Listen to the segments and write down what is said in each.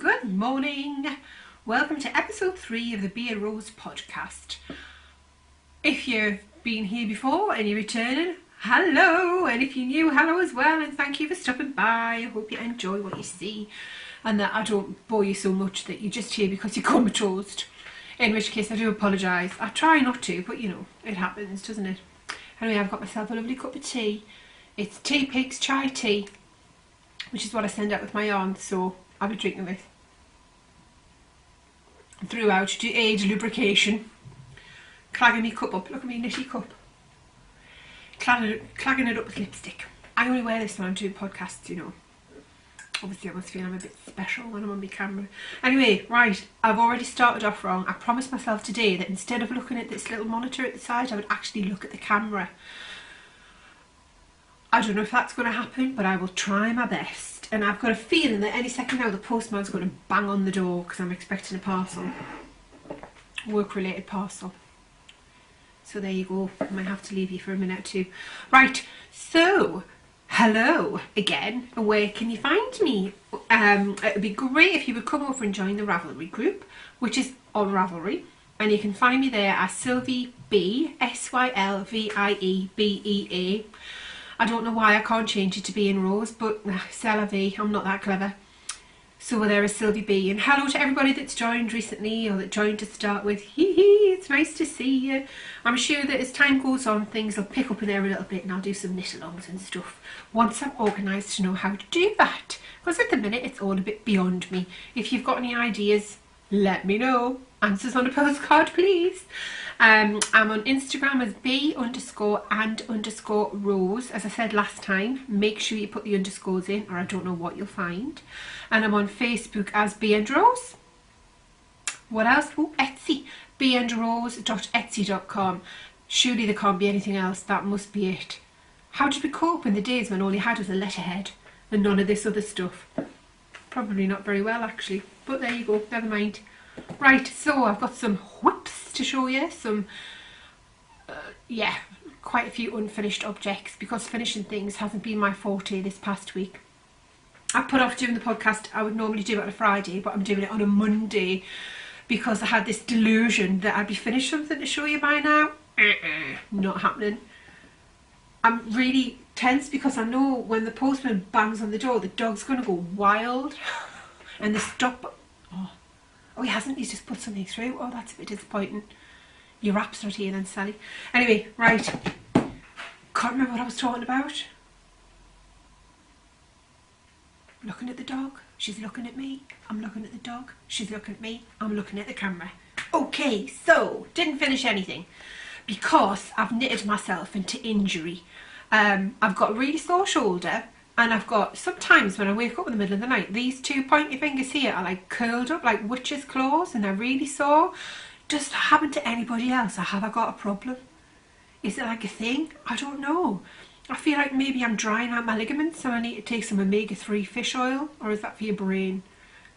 Good morning. Welcome to episode 3 of the Be a Rose podcast. If you've been here before and you're returning, hello, and if you're new, hello as well, and thank you for stopping by. I hope you enjoy what you see and that I don't bore you so much that you're just here because you're comatose, in which case I do apologise. I try not to, but you know, it happens, doesn't it? Anyway, I've got myself a lovely cup of tea. It's Tea Pig's chai tea, which is what I send out with my yarn, so I'll be drinking with throughout to aid lubrication. Clagging me cup up, look at me nitty cup. Clagging it up with lipstick. I only wear this when I'm doing podcasts, you know. Obviously I must feel I'm a bit special when I'm on my camera. Anyway, right, I've already started off wrong. I promised myself today that instead of looking at this little monitor at the side, I would actually look at the camera. I don't know if that's going to happen, but I will try my best. And I've got a feeling that any second now the postman's going to bang on the door because I'm expecting a parcel. Work-related parcel. So there you go. I might have to leave you for a minute or two. Right, so hello again. Where can you find me? It would be great if you would come over and join the Ravelry group, which is on Ravelry. And you can find me there as Sylvie B, Sylviebea. I don't know why I can't change it to Be in Rose, but c'est la vie, I'm not that clever. So there is Sylvie B. And hello to everybody that's joined recently or that joined to start with. Hee hee, it's nice to see you. I'm sure that as time goes on, things will pick up in there a little bit and I'll do some knit-alongs and stuff once I'm organised to know how to do that. Because at the minute, it's all a bit beyond me. If you've got any ideas, let me know. Answers on a postcard, please. I'm on Instagram as B_and_rose. As I said last time, make sure you put the underscores in or I don't know what you'll find. And I'm on Facebook as B and Rose. What else? Oh, Etsy. beandrose.etsy.com. Surely there can't be anything else. That must be it. How did we cope in the days when all you had was a letterhead and none of this other stuff? Probably not very well, actually. But there you go. Never mind. Right, so I've got some whips to show you, some, quite a few unfinished objects because finishing things hasn't been my forte this past week. I put off doing the podcast. I would normally do it on a Friday, but I'm doing it on a Monday because I had this delusion that I'd be finished something to show you by now. Not happening. I'm really tense because I know when the postman bangs on the door, the dog's going to go wild and the stop... Oh, he hasn't. He's just put something through. Oh, that's a bit disappointing. Your wrap's not here then, Sally. Anyway, right. Can't remember what I was talking about. Looking at the dog. She's looking at me. I'm looking at the dog. She's looking at me. I'm looking at the camera. Okay, so didn't finish anything because I've knitted myself into injury. I've got a really sore shoulder. And I've got, sometimes when I wake up in the middle of the night, these two pointy fingers here are like curled up like witch's claws and they're really sore. Does that happen to anybody else or have I got a problem? Is it like a thing? I don't know. I feel like maybe I'm drying out my ligaments and I need to take some omega-3 fish oil, or is that for your brain?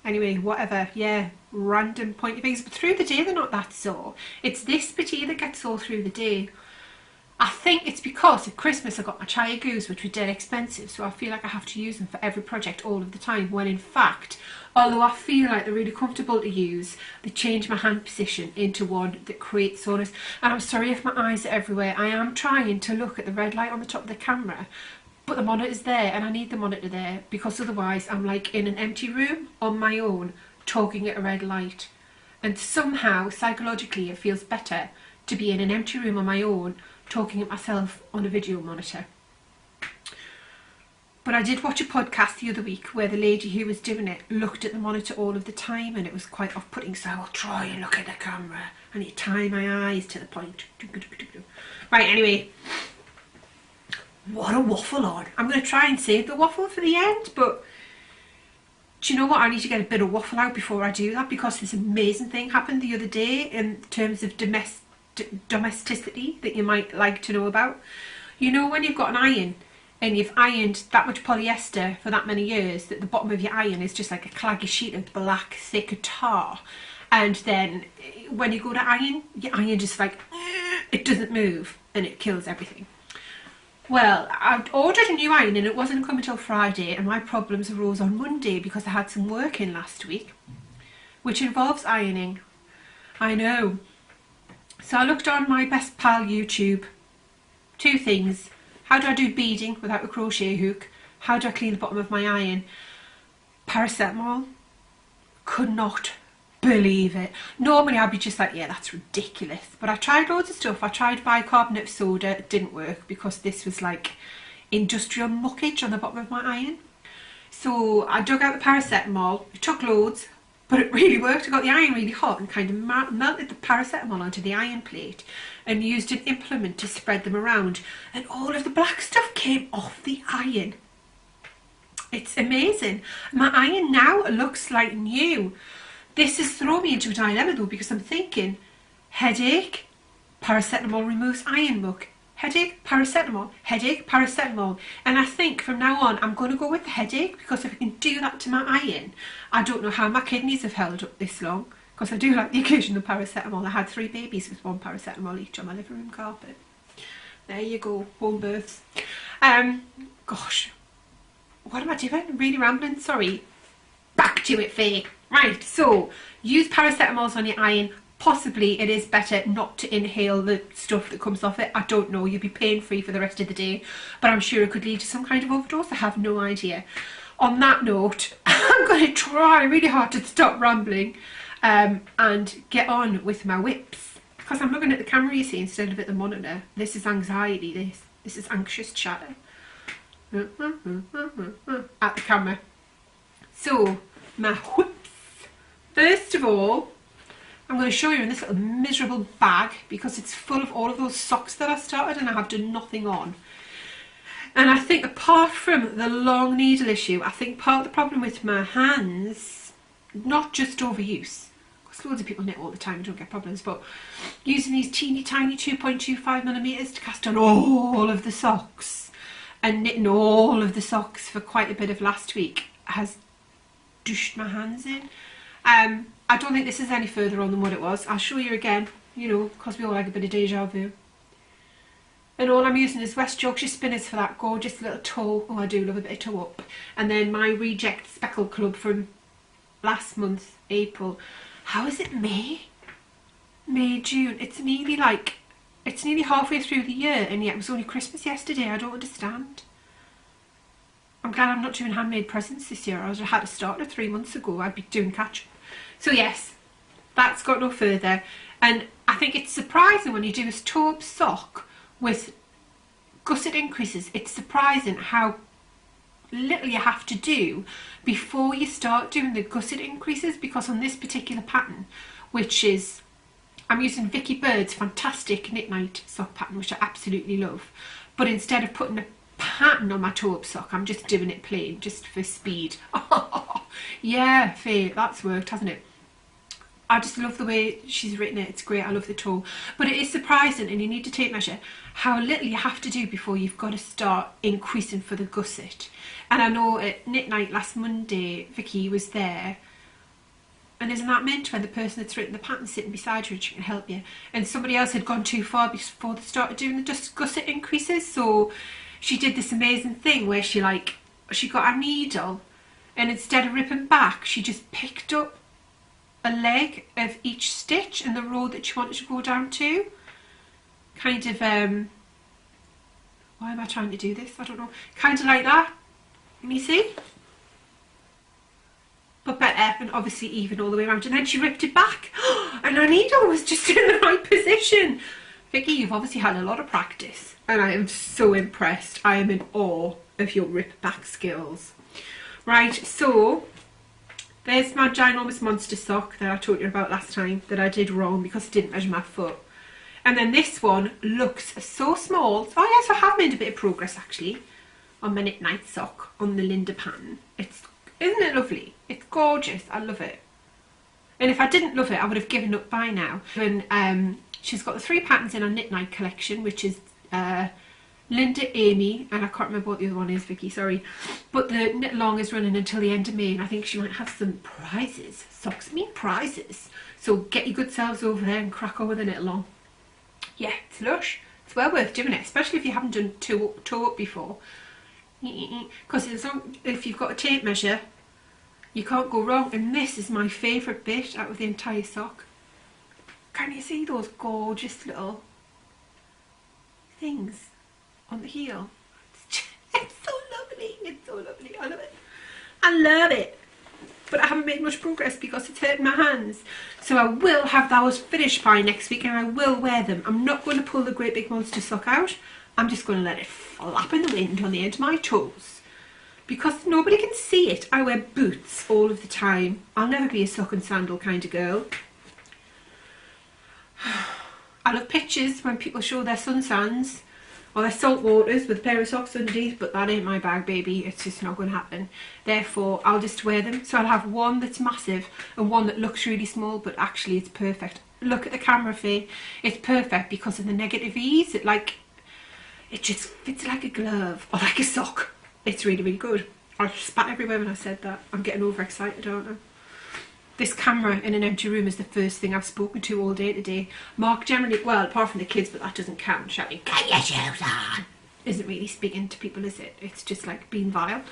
Anyway, whatever, yeah, random pointy fingers. But through the day they're not that sore. It's this bit here that gets sore through the day. I think it's because at Christmas I got my Chaya Goos, which were dead expensive, so I feel like I have to use them for every project all of the time, when in fact, although I feel like they're really comfortable to use, they change my hand position into one that creates soreness. And I'm sorry if my eyes are everywhere. I am trying to look at the red light on the top of the camera, but the monitor's there and I need the monitor there because otherwise I'm like in an empty room on my own talking at a red light. And somehow, psychologically, it feels better to be in an empty room on my own talking at myself on a video monitor. But I did watch a podcast the other week where the lady who was doing it looked at the monitor all of the time and it was quite off-putting, so I will try and look at the camera. I need to tie my eyes to the point. Right, anyway. What a waffle on. I'm going to try and save the waffle for the end, but do you know what? I need to get a bit of waffle out before I do that because this amazing thing happened the other day in terms of domesticity that you might like to know about. You know when you've got an iron and you've ironed that much polyester for that many years that the bottom of your iron is just like a claggy sheet of black thick tar, and then when you go to iron, your iron just like it doesn't move and it kills everything. Well, I ordered a new iron and it wasn't coming till Friday, and my problems arose on Monday because I had some work in last week, which involves ironing. I know. So I looked on my best pal YouTube. Two things. How do I do beading without a crochet hook? How do I clean the bottom of my iron? Paracetamol. Could not believe it. Normally I'd be just like, yeah, that's ridiculous. But I tried loads of stuff. I tried bicarbonate of soda. It didn't work because this was like industrial muckage on the bottom of my iron. So I dug out the paracetamol. It took loads, but it really worked. I got the iron really hot and kind of melted the paracetamol onto the iron plate and used an implement to spread them around, and all of the black stuff came off the iron. It's amazing. My iron now looks like new. This has thrown me into a dilemma though, because I'm thinking, headache, paracetamol removes iron muck. Headache, paracetamol, headache, paracetamol. And I think from now on I'm going to go with the headache, because if I can do that to my iron, I don't know how my kidneys have held up this long, because I do like the occasional paracetamol. I had 3 babies with 1 paracetamol each on my living room carpet. There you go, home births. Gosh, what am I doing? I'm really rambling, sorry. Back to it, Faye. Right, so use paracetamols on your iron. Possibly it is better not to inhale the stuff that comes off it. I don't know, you'll be pain free for the rest of the day, but I'm sure it could lead to some kind of overdose. I have no idea. On that note, I'm going to try really hard to stop rambling and get on with my whips, because I'm looking at the camera, you see, instead of at the monitor. This is anxiety, this is anxious chatter. At the camera. So, my whips. First of all, I'm going to show you in this little miserable bag, because it's full of all of those socks that I started and I have done nothing on. And I think apart from the long needle issue, I think part of the problem with my hands, not just overuse, because loads of people knit all the time and don't get problems, but using these teeny tiny 2.25mm to cast on all of the socks and knitting all of the socks for quite a bit of last week has douched my hands in. I don't think this is any further on than what it was. I'll show you again, you know, because we all like a bit of deja vu. And all I'm using is West Yorkshire Spinners for that gorgeous little toe. Oh, I do love a bit of toe up. And then my Reject Speckle Club from last month, April. How is it May? May, June. It's nearly halfway through the year, and yet it was only Christmas yesterday. I don't understand. I'm glad I'm not doing handmade presents this year. I would have had to start it 3 months ago. I'd be doing catch up. So yes, that's got no further. And I think it's surprising when you do a toe-up sock with gusset increases. It's surprising how little you have to do before you start doing the gusset increases, because on this particular pattern, which is, I'm using Vicky Bird's fantastic Knit Night sock pattern, which I absolutely love, but instead of putting a pattern on my toe-up sock, I'm just doing it plain, just for speed. Yeah, Faye, that's worked, hasn't it? I just love the way she's written it. It's great. I love the toe. But it is surprising, and you need to take measure, how little you have to do before you've got to start increasing for the gusset. And I know at Knit Night last Monday, Vicky was there, and isn't that meant when the person that's written the pattern sitting beside her and she can help you, and somebody else had gone too far before they started doing the gusset increases. So she did this amazing thing where she got a needle, and instead of ripping back, she just picked up a leg of each stitch in the row that she wanted to go down to. Kind of, why am I trying to do this? I don't know. Kind of like that. Can you see? But better, and obviously even all the way around. And then she ripped it back, and her needle was just in the right position. Vicky, you've obviously had a lot of practice, and I am so impressed. I am in awe of your rip back skills. Right, so there's my ginormous monster sock that I told you about last time that I did wrong because I didn't measure my foot. And then this one looks so small. Oh yes, I have made a bit of progress actually on my Knit Night sock on the Linda pattern. Isn't it lovely? It's gorgeous. I love it. And if I didn't love it, I would have given up by now. And she's got the 3 patterns in her Knit Night collection, which is Linda, Amy, and I can't remember what the other one is, Vicky, sorry. But the knit along is running until the end of May, and I think she might have some prizes. Socks mean prizes. So get your good selves over there and crack on with the knit along. Yeah, it's lush. It's well worth doing it, especially if you haven't done toe up before. Because if you've got a tape measure, you can't go wrong. And this is my favourite bit out of the entire sock. Can you see those gorgeous little things on the heel? It's so lovely. It's so lovely. I love it. I love it. But I haven't made much progress because it's hurting my hands. So I will have those finished by next week, and I will wear them. I'm not going to pull the great big monster sock out. I'm just going to let it flap in the wind on the end of my toes. Because nobody can see it, I wear boots all of the time. I'll never be a sock and sandal kind of girl. I love pictures when people show their sunsans or their salt waters with a pair of socks underneath, but that ain't my bag, baby. It's just not going to happen. Therefore, I'll just wear them. So I'll have one that's massive and one that looks really small, but actually it's perfect. Look at the camera, Faye. It's perfect because of the negative ease. It just fits like a glove or like a sock. It's really, really good. I spat everywhere when I said that. I'm getting overexcited, aren't I? This camera in an empty room is the first thing I've spoken to all day today. Mark generally, well, apart from the kids, but that doesn't count, shouting, "Get your shoes on!" Isn't really speaking to people, is it? It's just like being vile.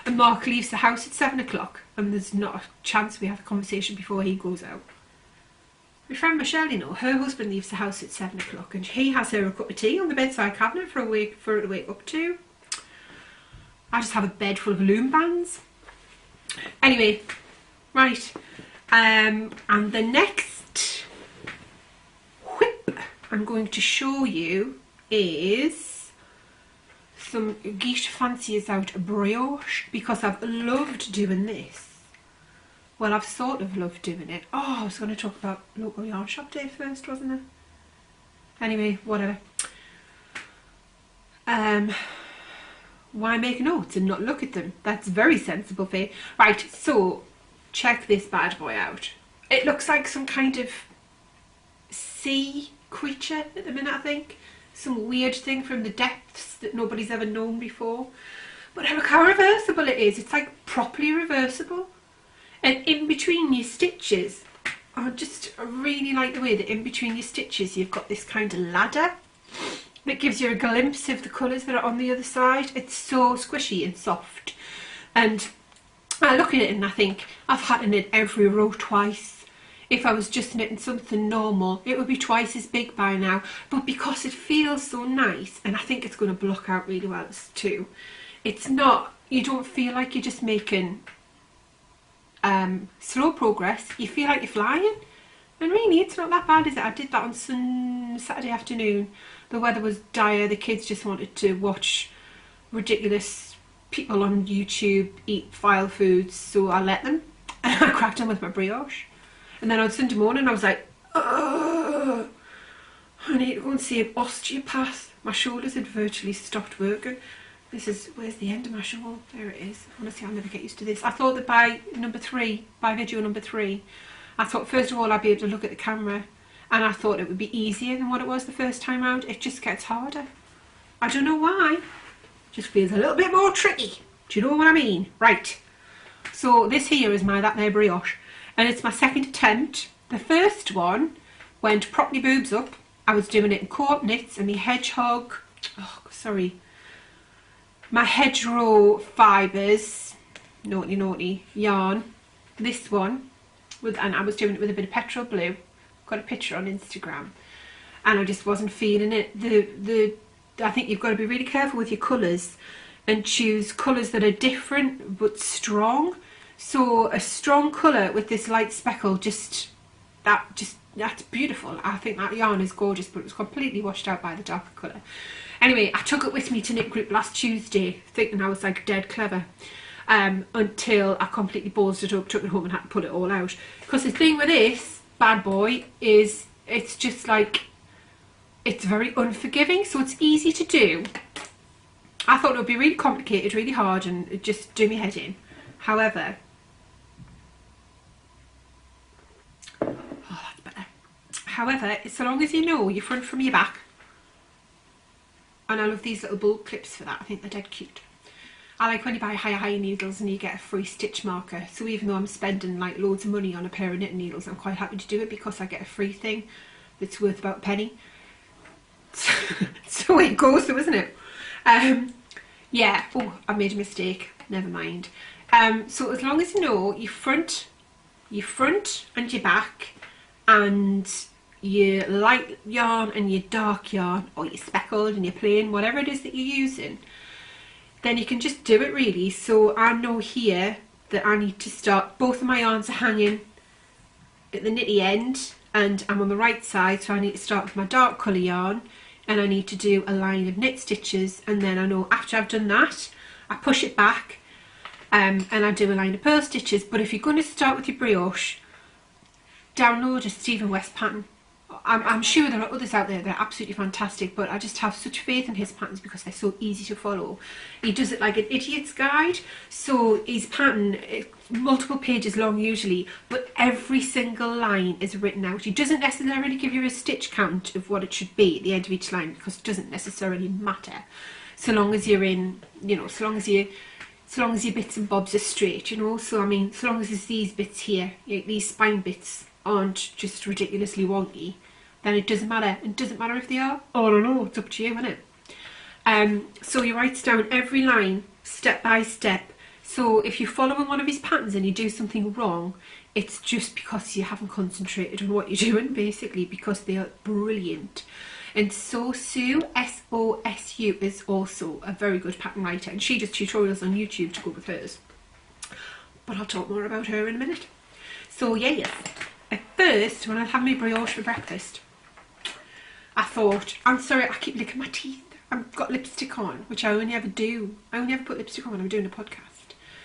And Mark leaves the house at 7 o'clock, and there's not a chance we have a conversation before he goes out. My friend Michelle, you know, her husband leaves the house at 7 o'clock, and he has her a cup of tea on the bedside cabinet for her to wake up to. I just have a bed full of loom bands. Anyway, right. And the next whip I'm going to show you is some Geisha Fancies Out brioche, because I've loved doing this. Well, I've sort of loved doing it. Oh, I was going to talk about local yarn shop day first, wasn't I? Anyway, whatever. Why make notes and not look at them? That's very sensible, Faye. Right, so check this bad boy out. It looks like some kind of sea creature at the minute, I think. Some weird thing from the depths that nobody's ever known before. But look how reversible it is. It's like properly reversible. And in between your stitches, I really like the way that in between your stitches you've got this kind of ladder that gives you a glimpse of the colours that are on the other side. It's so squishy and soft. And I look at it and I think, I've had to knit every row twice. If I was just knitting something normal, it would be twice as big by now. But because it feels so nice, and I think it's going to block out really well too, it's not, you don't feel like you're just making slow progress. You feel like you're flying. And really, it's not that bad, is it? I did that on Saturday afternoon. The weather was dire. The kids just wanted to watch ridiculous people on YouTube eat vile foods, so I let them. And I cracked on with my brioche. And then on Sunday morning, I was like, "Ugh, I need to go and see an osteopath." My shoulders had virtually stopped working. Where's the end of my shawl? There it is. Honestly, I'll never get used to this. I thought that by video number 3, I thought first of all I'd be able to look at the camera, and I thought it would be easier than what it was the first time out. It just gets harder. I don't know why. It just feels a little bit more tricky. Do you know what I mean? Right. So this here is my That There brioche, and it's my second attempt. The first one went properly boobs up. I was doing it in co-op knits and my hedgerow fibres, naughty yarn. This one, and I was doing it with a bit of petrol blue. Got a picture on Instagram, and I just wasn't feeling it. I think you've got to be really careful with your colours and choose colours that are different but strong. So a strong colour with this light speckle, that's beautiful. I think that yarn is gorgeous, but it was completely washed out by the darker colour. Anyway, I took it with me to knit group last Tuesday, thinking I was like dead clever, until I completely ballsed it up, took it home and had to pull it all out. Because the thing with this bad boy is it's just like, it's very unforgiving, so it's easy to do. I thought it would be really complicated, really hard, and it'd just do me head in. However, oh, that's better. However, so long as you know your front from your back, and I love these little bulk clips for that. I think they're dead cute. I like when you buy higher needles and you get a free stitch marker. So even though I'm spending like loads of money on a pair of knitting needles, I'm quite happy to do it because I get a free thing that's worth about a penny. It's the way it goes though, isn't it? Yeah, oh, I made a mistake, never mind. So as long as you know your front and your back, and your light yarn and your dark yarn, or your speckled and your plain, whatever it is that you're using, then you can just do it really. So I know here that I need to start, both of my yarns are hanging at the nitty end and I'm on the right side, so I need to start with my dark colour yarn and I need to do a line of knit stitches, and then I know after I've done that I push it back and I do a line of purl stitches. But if you're going to start with your brioche, download a Stephen West pattern. I'm sure there are others out there that are absolutely fantastic, but I just have such faith in his patterns because they're so easy to follow. He does it like an idiot's guide, so his pattern is multiple pages long usually, but every single line is written out. He doesn't necessarily give you a stitch count of what it should be at the end of each line because it doesn't necessarily matter, so long as you're in, you know, so long as your bits and bobs are straight, you know. So I mean, so long as there's these bits here, these spine bits aren't just ridiculously wonky, then it doesn't matter. It doesn't matter if they are. Oh, I don't know, it's up to you, isn't it? So he writes down every line step by step. So if you're following one of his patterns and you do something wrong, it's just because you haven't concentrated on what you're doing, basically, because they are brilliant. And Sue, S-O-S-U, is also a very good pattern writer, and she does tutorials on YouTube to go with hers. But I'll talk more about her in a minute. So yeah, yes. At first, when I had my brioche for breakfast, I thought, I'm sorry, I keep licking my teeth. I've got lipstick on, which I only ever do. I only ever put lipstick on when I'm doing a podcast.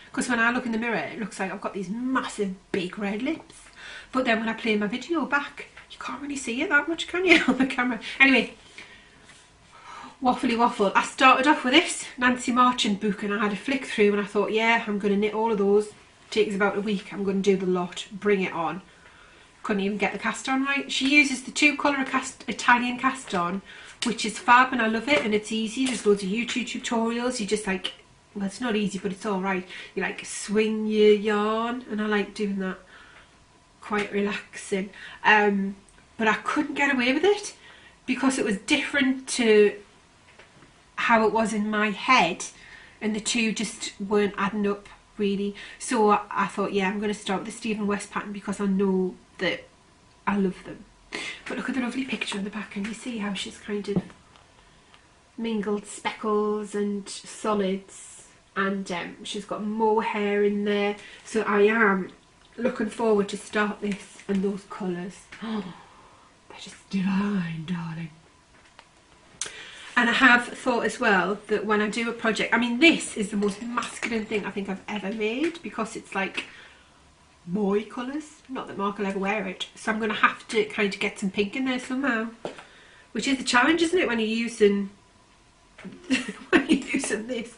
Because when I look in the mirror, it looks like I've got these massive, big red lips. But then when I play my video back, you can't really see it that much, can you, on the camera? Anyway, waffly waffle. I started off with this Nancy Marchand book and I had a flick through and I thought, yeah, I'm going to knit all of those. Takes about a week. I'm going to do the lot. Bring it on. Couldn't even get the cast on right. She uses the 2-colour Italian cast on, which is fab and I love it, and it's easy. There's loads of YouTube tutorials. You just like, well, it's not easy, but it's alright. You like swing your yarn, and I like doing that. Quite relaxing. But I couldn't get away with it because it was different to how it was in my head, and the two just weren't adding up really. So I thought, yeah, I'm going to start with the Stephen West pattern because I know that I love them. But look at the lovely picture in the back, and you see how she's kind of mingled speckles and solids, and she's got mohair in there. So I am looking forward to start this, and those colours, oh, they're just divine, darling. And I have thought as well that when I do a project, I mean, this is the most masculine thing I think I've ever made because it's like boy colours. Not that Mark will ever wear it, so I'm going to have to kind of get some pink in there somehow, which is the challenge, isn't it, when you're using this.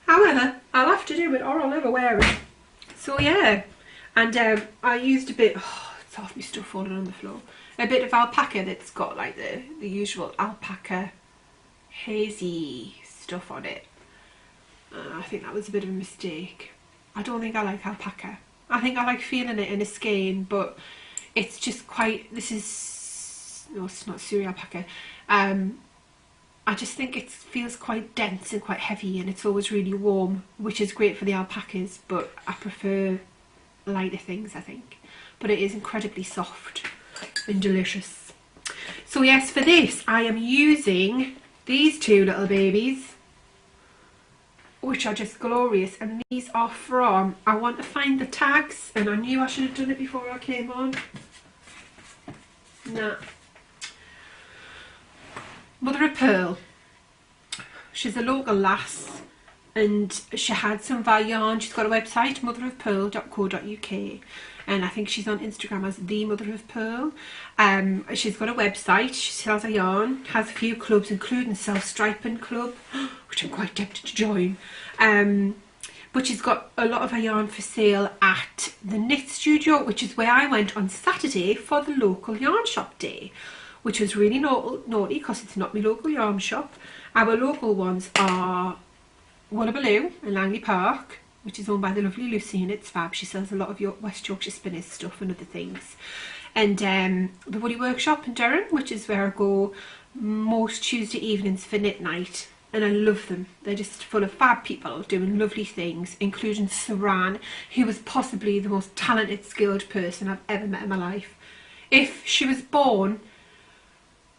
However, I'll have to do it or I'll never wear it. So yeah, and I used a bit, oh, it's half my stuff falling on the floor, a bit of alpaca that's got like the usual alpaca hazy stuff on it. I think that was a bit of a mistake. I don't think I like alpaca. I think I like feeling it in a skein, but it's just quite, this is, no, it's not Suri alpaca. I just think it feels quite dense and quite heavy, and it's always really warm, which is great for the alpacas, but I prefer lighter things, I think. But it is incredibly soft and delicious. So yes, for this I am using these two little babies, which are just glorious, and these are from, I want to find the tags, and I knew I should have done it before I came on. Nah. Mother of Pearl. She's a local lass, and she had some of our yarn. She's got a website, motherofpearl.co.uk, and I think she's on Instagram as the Mother of Pearl. She's got a website, she sells her yarn, has a few clubs including Self-Striping Club, which I'm quite tempted to join. But she's got a lot of her yarn for sale at the Knit Studio, which is where I went on Saturday for the local yarn shop day, which was really naughty because it's not my local yarn shop. Our local ones are Woolloobaloo in Langley Park, which is owned by the lovely Lucy, and it's fab. She sells a lot of West Yorkshire Spinners stuff and other things. And the Woolly Workshop in Durham, which is where I go most Tuesday evenings for knit night, and I love them. They're just full of fab people doing lovely things, including Saran, who was possibly the most talented, skilled person I've ever met in my life. If she was born,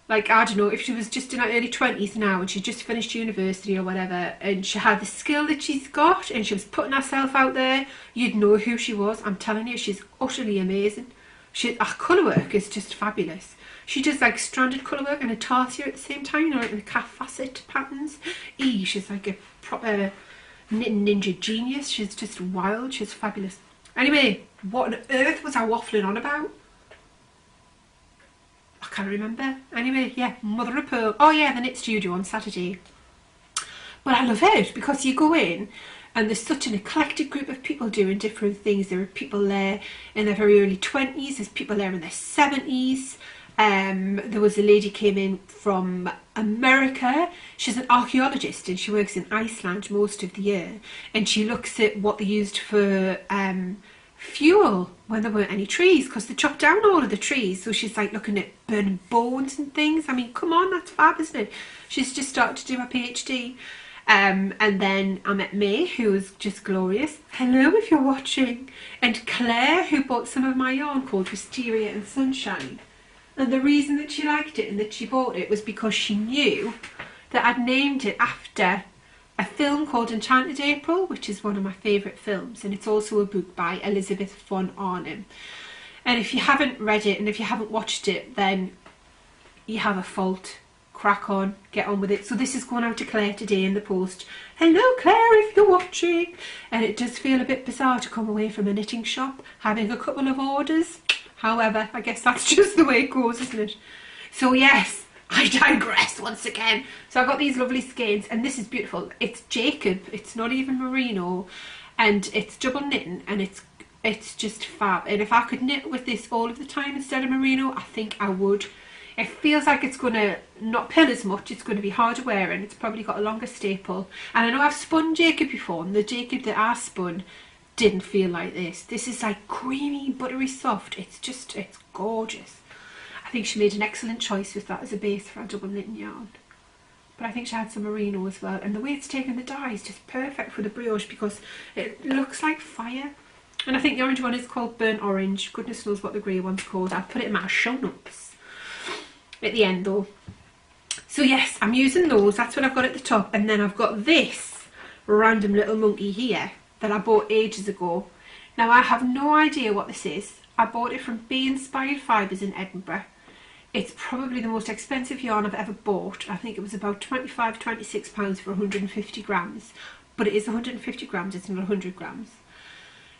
like, I don't know, if she was just in her early 20s now and she just finished university or whatever, and she had the skill that she's got and she was putting herself out there, you'd know who she was. I'm telling you, she's utterly amazing. Her colour work is just fabulous. She does like stranded colour work and a tarsier at the same time, you know, like the calf facet patterns. She's like a proper knitting ninja genius. She's just wild. She's fabulous. Anyway, what on earth was I waffling on about? I can't remember. Anyway, yeah, Mother of Pearl. Oh yeah, the Knit Studio on Saturday. But I love it because you go in and there's such an eclectic group of people doing different things. There are people there in their very early 20s. There's people there in their 70s. There was a lady came in from America. She's an archaeologist and she works in Iceland most of the year, and she looks at what they used for fuel when there weren't any trees, because they chopped down all of the trees. So she's like looking at burning bones and things. I mean, come on, that's fab, isn't it? She's just started to do her PhD. And then I met May, who was just glorious. Hello if you're watching. And Claire, who bought some of my yarn called Wisteria and Sunshine. And the reason that she liked it and that she bought it was because she knew that I'd named it after a film called Enchanted April, which is one of my favourite films, and it's also a book by Elizabeth von Arnim. And if you haven't read it and if you haven't watched it, then you have a fault. Crack on, get on with it. So this is going out to Claire today in the post. Hello Claire, if you're watching. And it does feel a bit bizarre to come away from a knitting shop having a couple of orders. However, I guess that's just the way it goes, isn't it? So yes, I digress once again. So I've got these lovely skeins, and this is beautiful. It's Jacob, it's not even merino, and it's double knitting, and it's just fab. And if I could knit with this all of the time instead of merino, I think I would. It feels like it's going to not pill as much, it's going to be harder wearing, it's probably got a longer staple. And I know I've spun Jacob before, and the Jacob that I spun didn't feel like this. This is like creamy, buttery soft. It's gorgeous. I think she made an excellent choice with that as a base for a double knitting yarn. But I think she had some merino as well. And the way it's taken the dye is just perfect for the brioche because it looks like fire. And I think the orange one is called burnt orange. Goodness knows what the grey one's called. I'll put it in my show notes at the end though. So yes, I'm using those. That's what I've got at the top. And then I've got this random little monkey here that I bought ages ago. Now I have no idea what this is. I bought it from Bee Inspired Fibres in Edinburgh. It's probably the most expensive yarn I've ever bought. I think it was about £25–26 for 150 grams. But it is 150 grams, it's not 100 grams.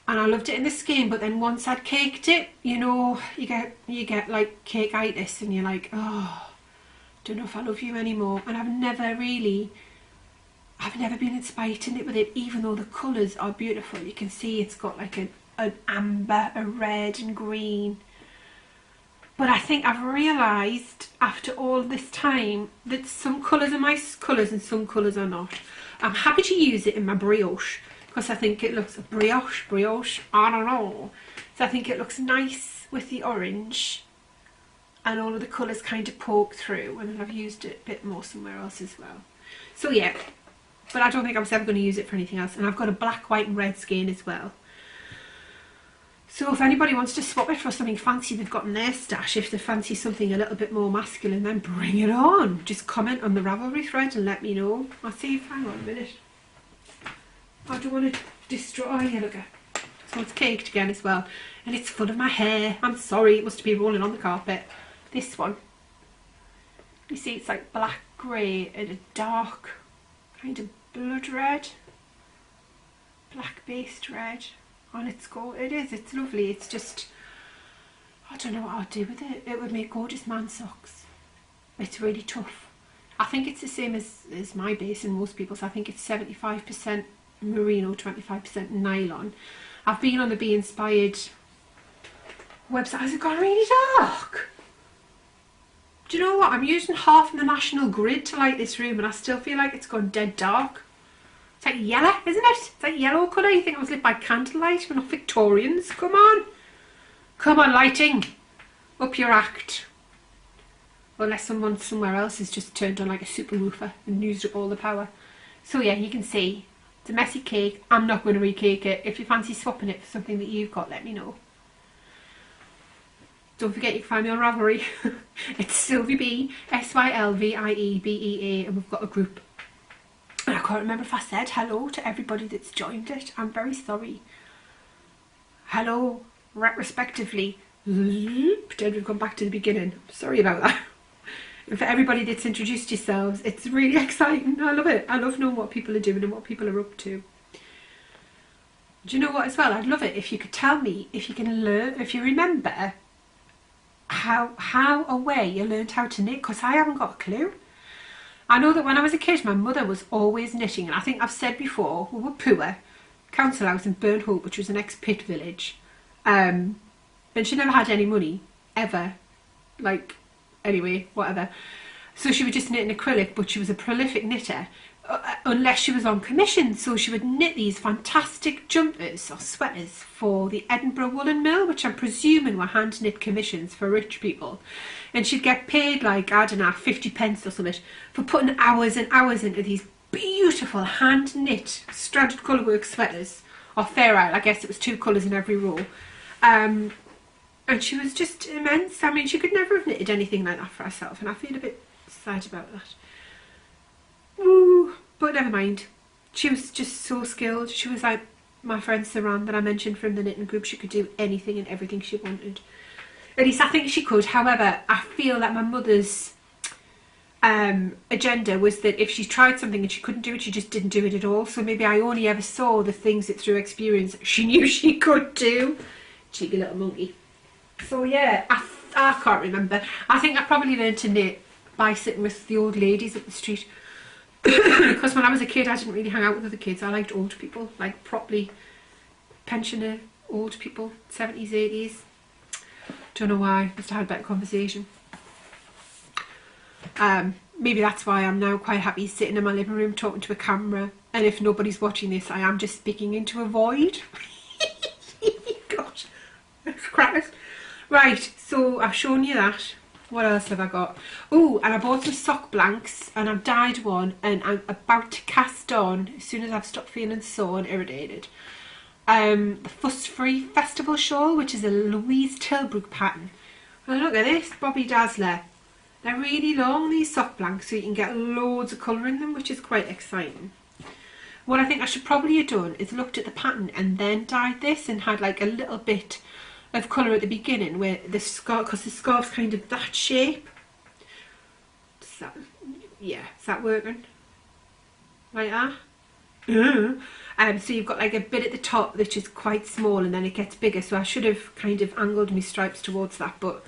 And I loved it in the skein, but then once I'd caked it, you know, you get like cake-itis and you're like, oh, don't know if I love you anymore. And I've never been inspired to knit with it, even though the colours are beautiful. You can see it's got like an amber, a red and green. But I think I've realised after all this time that some colours are my colours and some colours are not. I'm happy to use it in my brioche because I think it looks brioche, I don't know. So I think it looks nice with the orange and all of the colours kind of poke through, and then I've used it a bit more somewhere else as well. So yeah, but I don't think I was ever going to use it for anything else. And I've got a black, white and red skein as well. So if anybody wants to swap it for something fancy they've got in their stash, if they fancy something a little bit more masculine, then bring it on. Just comment on the Ravelry thread and let me know. I'll see if, hang on a minute. I don't want to destroy, oh yeah, look. So it's caked again as well. And it's full of my hair. I'm sorry, it must be rolling on the carpet. This one. You see it's like black, grey and a dark kind of blood red. Black based red. And it's lovely. It's just, I don't know what I'd do with it. It would make gorgeous man socks. It's really tough. I think it's the same as my base and most people's. I think it's 75% merino, 25% nylon. I've been on the Bee Inspired website. Has it gone really dark? Do you know what? I'm using half the national grid to light this room and I still feel like it's gone dead dark. It's like yellow, isn't it? It's like yellow colour. You think I was lit by candlelight? We're not Victorians. Come on. Come on, lighting. Up your act. unless someone somewhere else has just turned on like a super woofer and used up all the power. So yeah, you can see it's a messy cake. I'm not going to recake it. If you fancy swapping it for something that you've got, let me know. Don't forget you can find me on Ravelry. It's Sylvie B, SYLVIEBEA, and we've got a group. And I can't remember if I said hello to everybody that's joined it. I'm very sorry. Hello, retrospectively. Pretend we've gone back to the beginning. Sorry about that. And for everybody that's introduced yourselves, it's really exciting. I love it. I love knowing what people are doing and what people are up to. Do you know what as well? I'd love it if you could tell me, if you can learn, if you remember how a way you learned how to knit, because I haven't got a clue. I know that when I was a kid, my mother was always knitting, and I think I've said before, we were poor, council house in Burnhope, which was an ex-pit village, and she never had any money, ever, like, anyway, whatever. So she would just knit in acrylic, but she was a prolific knitter, unless she was on commission. So she would knit these fantastic jumpers or sweaters for the Edinburgh Woolen Mill, which I'm presuming were hand knit commissions for rich people. And she'd get paid like, I don't know, 50 pence or something for putting hours and hours into these beautiful hand knit stranded colourwork sweaters, or Fair Isle, I guess it was 2 colours in every row. And she was just immense. I mean, she could never have knitted anything like that for herself, and I feel a bit sad about that. Ooh, but never mind. She was just so skilled. She was like my friend Saran that I mentioned from the knitting group. She could do anything and everything she wanted. At least I think she could. However, I feel that my mother's agenda was that if she tried something and she couldn't do it, she just didn't do it at all. So maybe I only ever saw the things that through experience she knew she could do. Cheeky little monkey. So yeah, I can't remember. I think I probably learned to knit by sitting with the old ladies at the street. Because when I was a kid, I didn't really hang out with other kids. I liked old people, like properly pensioner old people, 70s, 80s. Don't know why. Must have had a better conversation. Maybe that's why I'm now quite happy sitting in my living room talking to a camera. And if nobody's watching this, I am just speaking into a void. Gosh, that's crackers. Right, so I've shown you that. What else have I got? Oh, and I bought some sock blanks, and I've dyed one, and I'm about to cast on, as soon as I've stopped feeling sore and irritated, the Fuss Free Festival shawl, which is a Louise Tilbrook pattern. And look at this, Bobby Dazzler. They're really long, these sock blanks, so you can get loads of colour in them, which is quite exciting. What I think I should probably have done is looked at the pattern and then dyed this and had like a little bit of colour at the beginning where the scarf, because the scarf's kind of that shape. Yeah, is that working? Like that? So you've got like a bit at the top which is quite small and then it gets bigger, so I should have kind of angled my stripes towards that, but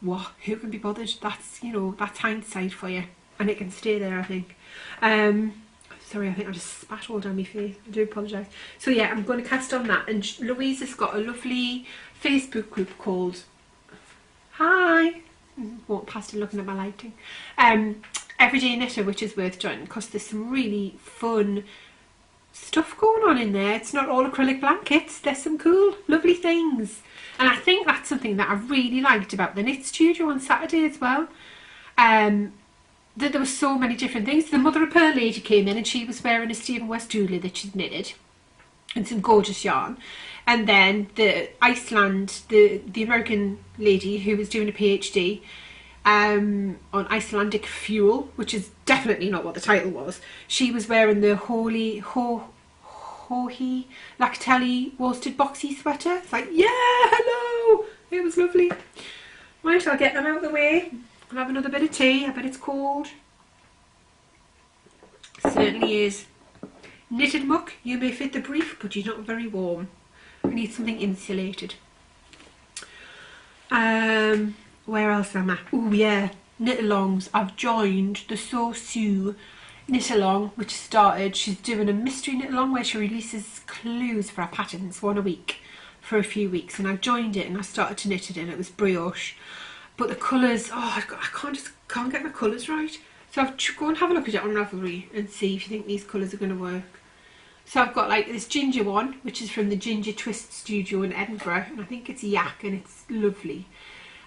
what? Who can be bothered? That's, you know, that's hindsight for you, and it can stay there, I think. Sorry, I think I just spat all down my face. I do apologise. So yeah, I'm going to cast on that. And Louise has got a lovely Facebook group called Hi. Walk past and looking at my lighting. Everyday Knitter, which is worth joining because there's some really fun stuff going on in there. It's not all acrylic blankets. There's some cool, lovely things. And I think that's something that I really liked about the Knit Studio on Saturday as well. There were so many different things. The Mother of Pearl lady came in and she was wearing a Stephen West doodly that she'd knitted and some gorgeous yarn. And then the Iceland, the American lady who was doing a PhD on Icelandic fuel, which is definitely not what the title was. She was wearing the Hohi Lactelli worsted boxy sweater. It's like, yeah, hello! It was lovely. Right, I'll get them out of the way. I'll have another bit of tea. I bet it's cold. Certainly is. Knitted muck, you may fit the brief, but you're not very warm. You need something insulated. Where else am I? Oh yeah, knit-alongs. I've joined the So Sue knit-along, which started. She's doing a mystery knit-along where she releases clues for her patterns, one a week, for a few weeks. And I joined it and I started to knit it and it was brioche. But the colours, oh, I can't get my colours right. So I'll go and have a look at it on Ravelry and see if you think these colours are going to work. So I've got like this ginger one, which is from the Ginger Twist Studio in Edinburgh, and I think it's yak and it's lovely.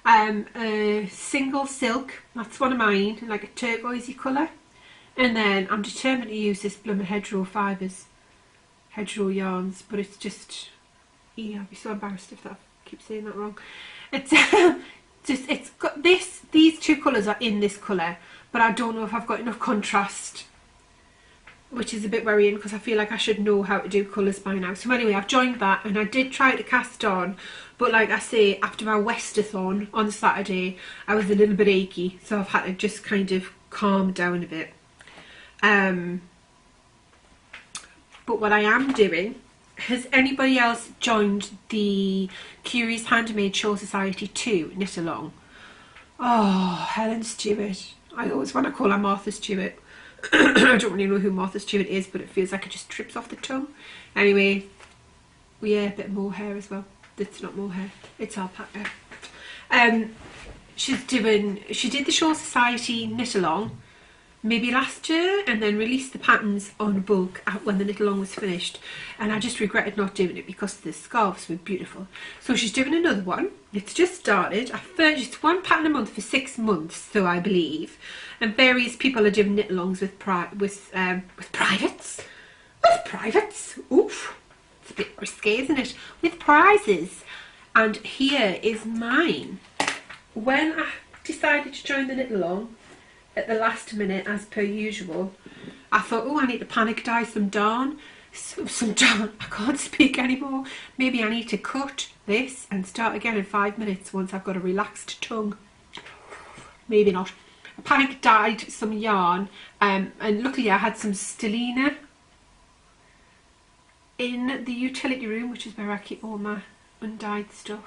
A single silk, that's one of mine, like a turquoisey colour. And then I'm determined to use this blooming hedgerow fibres, hedgerow yarns, but it's just, yeah, I'd be so embarrassed if I keep saying that wrong. It's just, it's got these two colours are in this colour, but I don't know if I've got enough contrast, which is a bit worrying because I feel like I should know how to do colours by now. So anyway, I've joined that and I did try to cast on, but like I say, after my Westathon on Saturday, I was a little bit achy, so I've had to just kind of calm down a bit. But what I am doing, has anybody else joined the Curious Handmade Shawl Society 2 knit along? Oh, Helen Stewart. I always want to call her Martha Stewart. I don't really know who Martha Stewart is, but it feels like it just trips off the tongue. Anyway, yeah, a bit more hair as well. It's not more hair, it's alpaca. She did the Shawl Society knit along maybe last year, and then released the patterns on bulk when the knit along was finished, and I just regretted not doing it because the scarves were beautiful. So she's doing another one. It's just started. I purchased one pattern a month for 6 months, so I believe, and various people are doing knit alongs with privates. Oof, it's a bit risky, isn't it? With prizes. And here is mine. When I decided to join the knit along at the last minute, as per usual, I thought, oh, I need to panic dye some darn. Some darn. I can't speak anymore. Maybe I need to cut this and start again in 5 minutes once I've got a relaxed tongue. Maybe not. I panic dyed some yarn, and luckily I had some stellina in the utility room, which is where I keep all my undyed stuff.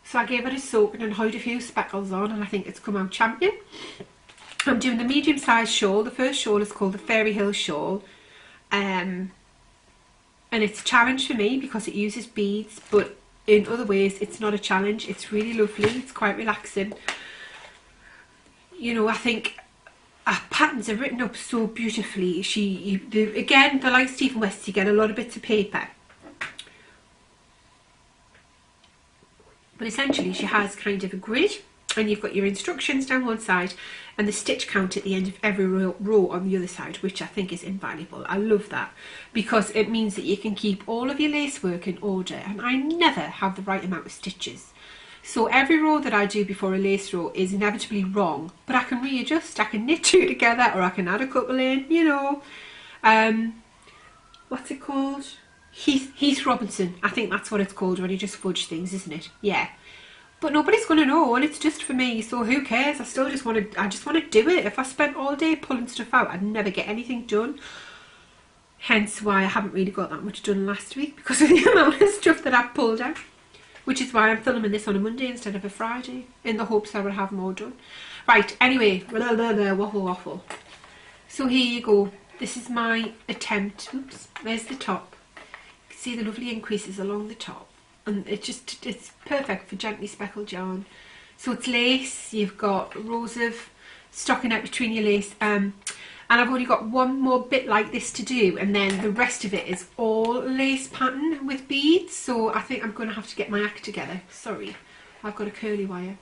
So I gave it a soak and hide a few speckles on, and I think it's come out champion. I'm doing the medium sized shawl. The first shawl is called the Fairy Hill Shawl, and it's a challenge for me because it uses beads, but in other ways it's not a challenge. It's really lovely, it's quite relaxing. You know, I think our patterns are written up so beautifully. Again, they're like Stephen West, you get a lot of bits of paper, but essentially she has kind of a grid, and you've got your instructions down one side and the stitch count at the end of every row on the other side, which I think is invaluable. I love that because it means that you can keep all of your lace work in order, and I never have the right amount of stitches. So every row that I do before a lace row is inevitably wrong, but I can readjust. I can knit two together, or I can add a couple in, you know. What's it called? Heath Robinson, I think that's what it's called when you just fudge things, isn't it? Yeah. But nobody's going to know, and it's just for me, so who cares? I just want to do it. If I spent all day pulling stuff out, I'd never get anything done. Hence why I haven't really got that much done last week, because of the amount of stuff that I've pulled out. Which is why I'm filming this on a Monday instead of a Friday, in the hopes I will have more done. Right, anyway, waffle. So here you go. This is my attempt. Oops, there's the top. You can see the lovely increases along the top. And it's perfect for gently speckled yarn. So it's lace, you've got rows of stocking out between your lace. And I've only got one more bit like this to do, and then the rest of it is all lace pattern with beads. So I think I'm going to have to get my act together. Sorry, I've got a curly wire.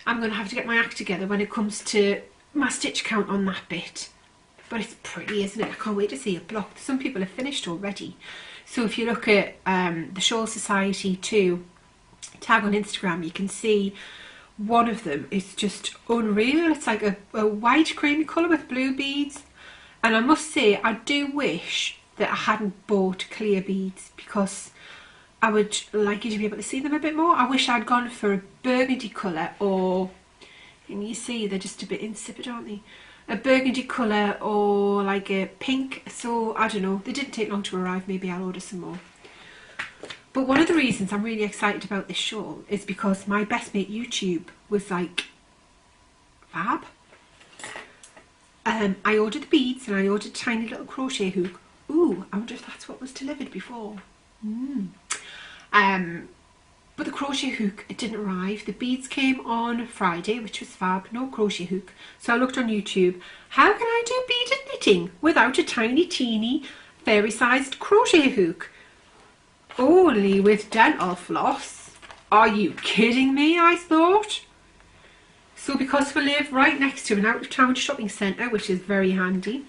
I'm going to have to get my act together when it comes to my stitch count on that bit. But it's pretty, isn't it? I can't wait to see it blocked. Some people have finished already. So if you look at the Shawl Society 2 tag on Instagram, you can see one of them is just unreal. It's like a white creamy colour with blue beads, and I must say I do wish that I hadn't bought clear beads, because I would like you to be able to see them a bit more. I wish I'd gone for a burgundy colour, or, and you see they're just a bit insipid, aren't they? A burgundy colour or like a pink. So I don't know, they didn't take long to arrive. Maybe I'll order some more. But one of the reasons I'm really excited about this shawl is because my best mate YouTube was like, fab. I ordered the beads and I ordered a tiny little crochet hook. Ooh, I wonder if that's what was delivered before. But the crochet hook, it didn't arrive. The beads came on Friday, which was fab, no crochet hook. So I looked on YouTube, how can I do beaded knitting without a tiny teeny fairy sized crochet hook? Only with dental floss. Are you kidding me, I thought. So because we live right next to an out-of-town shopping centre, which is very handy,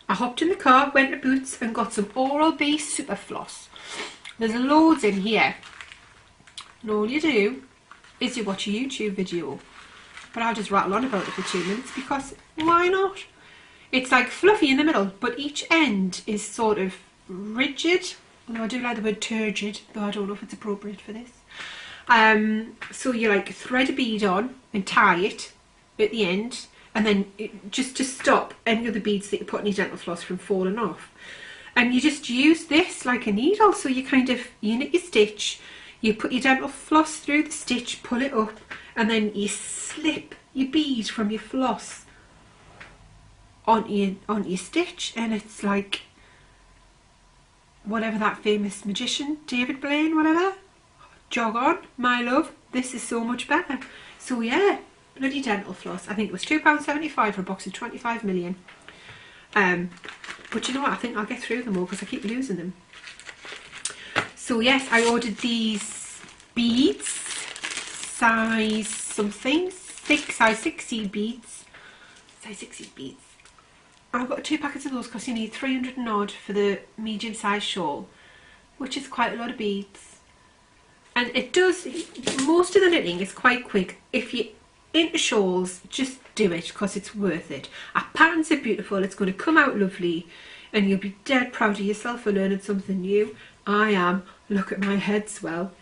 I hopped in the car, went to Boots and got some Oral-B Super Floss. There's loads in here. And all you do is you watch a YouTube video. But I'll just rattle on about it for 2 minutes because why not? It's like fluffy in the middle, but each end is sort of rigid. Although I do like the word turgid, though I don't know if it's appropriate for this. So you like thread a bead on and tie it at the end, and then just to stop any of the beads that you put in your dental floss from falling off. And you just use this like a needle, so you you knit your stitch, you put your dental floss through the stitch, pull it up, and then you slip your bead from your floss onto your stitch, and it's like whatever that famous magician, David Blaine, whatever, jog on, my love, this is so much better. So yeah, bloody dental floss. I think it was £2.75 for a box of 25 million. But you know what, I think I'll get through them all because I keep losing them. So yes, I ordered these beads, size something, size 6 seed beads. Size 6 seed beads. I've got 2 packets of those because you need 300 and odd for the medium size shawl, which is quite a lot of beads. And it does, most of the knitting is quite quick. If you're into shawls, just do it because it's worth it. Our patterns are beautiful, it's going to come out lovely, and you'll be dead proud of yourself for learning something new. I am. Look at my head swell.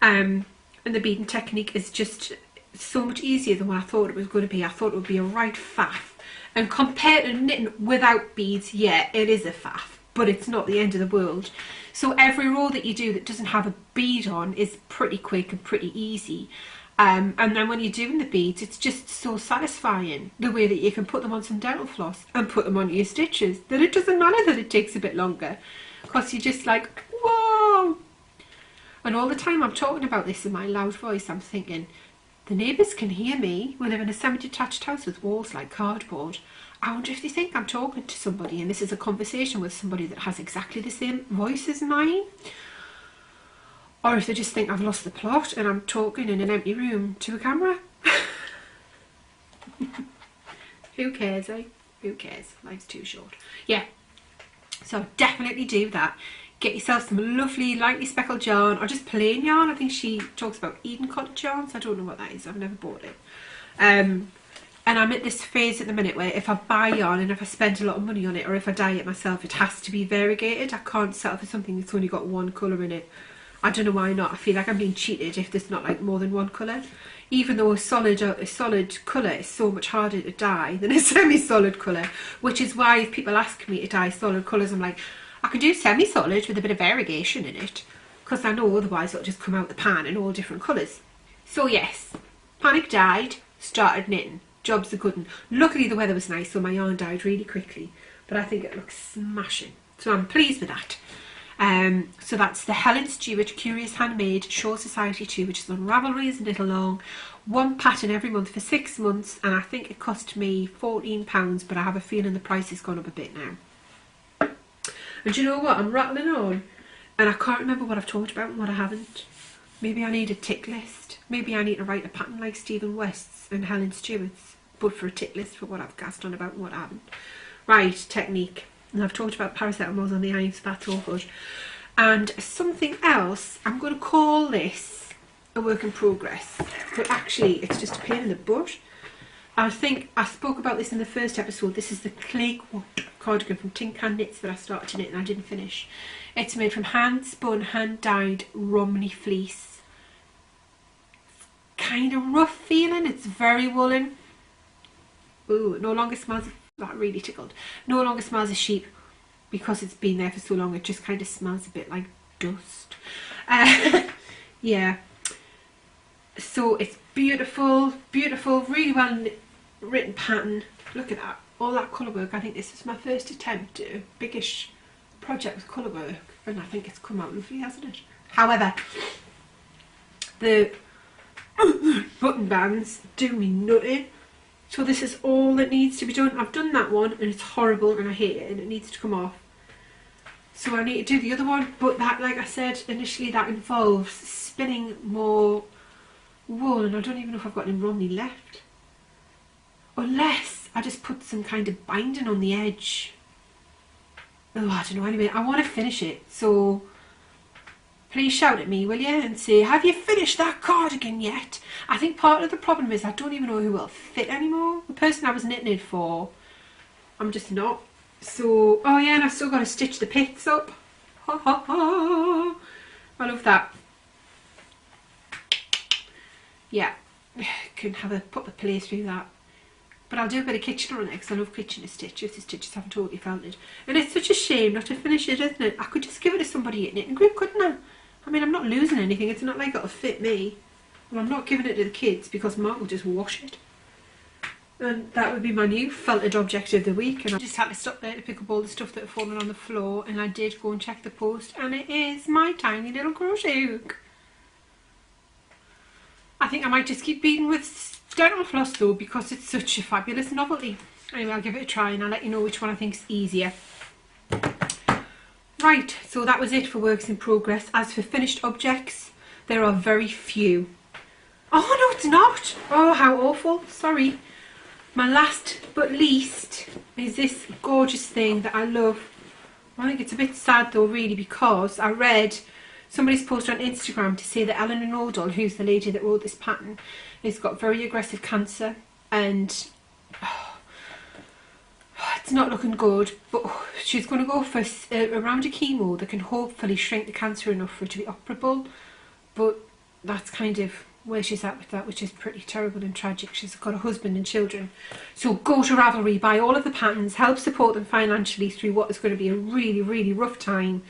And the beading technique is just so much easier than what I thought it was going to be. I thought it would be a right faff. And compared to knitting without beads, yeah, it is a faff, but it's not the end of the world. So every row that you do that doesn't have a bead on is pretty quick and pretty easy. And then when you're doing the beads, it's just so satisfying the way that you can put them on some dental floss and put them on your stitches, that it doesn't matter that it takes a bit longer, because you're just like, whoa. And all the time I'm talking about this in my loud voice, I'm thinking, the neighbours can hear me. We live in a semi-detached house with walls like cardboard. I wonder if they think I'm talking to somebody and this is a conversation with somebody that has exactly the same voice as mine. Or if they just think I've lost the plot and I'm talking in an empty room to a camera. Who cares, eh? Who cares? Life's too short. Yeah, so definitely do that. Get yourself some lovely lightly speckled yarn, or just plain yarn. I think she talks about Eden cottage yarns. I don't know what that is. I've never bought it. And I'm at this phase at the minute where if I buy yarn and if I spend a lot of money on it, or if I dye it myself, it has to be variegated. I can't settle for something that's only got one colour in it. I don't know why not. I feel like I'm being cheated if there's not like more than one colour. Even though a solid colour is so much harder to dye than a semi-solid colour. Which is why if people ask me to dye solid colours, I'm like, I can do semi-solid with a bit of variegation in it, because I know otherwise it'll just come out the pan in all different colours. So yes, panic died, started knitting. Job's a good one. Luckily the weather was nice, so my yarn died really quickly, but I think it looks smashing. So I'm pleased with that. So that's the Helen Stewart Curious Handmade Shawl Society 2, which is on Ravelry, is a little long. One pattern every month for 6 months, and I think it cost me £14, but I have a feeling the price has gone up a bit now. And do you know what? I'm rattling on and I can't remember what I've talked about and what I haven't. Maybe I need a tick list. Maybe I need to write a pattern like Stephen West's and Helen Stewart's, but for a tick list for what I've gassed on about and what I haven't. Right, technique. And I've talked about paracetamols on the eyes, that's all good. And something else, I'm going to call this a work in progress, but actually it's just a pain in the butt. I think I spoke about this in the first episode. This is the clay cardigan from Tin Can Knits that I started to knit and I didn't finish. It's made from hand spun, hand dyed Romney fleece. It's kind of rough feeling. It's very woolen. Ooh, it no longer smells, that really tickled. No longer smells of sheep because it's been there for so long. It just kind of smells a bit like dust. Yeah. So it's beautiful, beautiful, really well written pattern. Look at that, all that colour work. I think this is my first attempt at a biggish project with colour work, and I think it's come out lovely, hasn't it? However, the button bands do me nutty, so this is all that needs to be done. I've done that one and it's horrible and I hate it and it needs to come off. So I need to do the other one, but that, like I said initially, that involves spinning more wool, and I don't even know if I've got any Romney left. Unless I just put some kind of binding on the edge. Oh, I don't know. Anyway, I want to finish it, so please shout at me, will you, and say, have you finished that cardigan yet? I think part of the problem is I don't even know who will fit anymore. The person I was knitting it for, I'm just not. So, oh yeah, and I've still got to stitch the pits up. Ha ha ha. I love that. Yeah, couldn't have a put the place through that. But I'll do a bit of kitchen on it because I love kitchen stitches. The stitches haven't totally felted. And it's such a shame not to finish it, isn't it? I could just give it to somebody in knitting group, couldn't I? I mean, I'm not losing anything. It's not like it'll fit me. And I'm not giving it to the kids because Mark will just wash it. And that would be my new felted object of the week. And I just had to stop there to pick up all the stuff that had fallen on the floor. And I did go and check the post. And it is my tiny little crochet hook. I think I might just keep beating with dental floss though, because it's such a fabulous novelty. Anyway, I'll give it a try and I'll let you know which one I think is easier. Right, so that was it for works in progress. As for finished objects, there are very few. Oh no, it's not! Oh, how awful, sorry. My last but least is this gorgeous thing that I love. I think it's a bit sad though, really, because I read somebody's post on Instagram to say that Eleanor Nodal, who's the lady that wrote this pattern, has got very aggressive cancer, and it's not looking good, but she's going to go for a round of chemo that can hopefully shrink the cancer enough for it to be operable. But that's kind of where she's at with that, which is pretty terrible and tragic. She's got a husband and children. So go to Ravelry, buy all of the patterns, help support them financially through what is going to be a really, really rough time.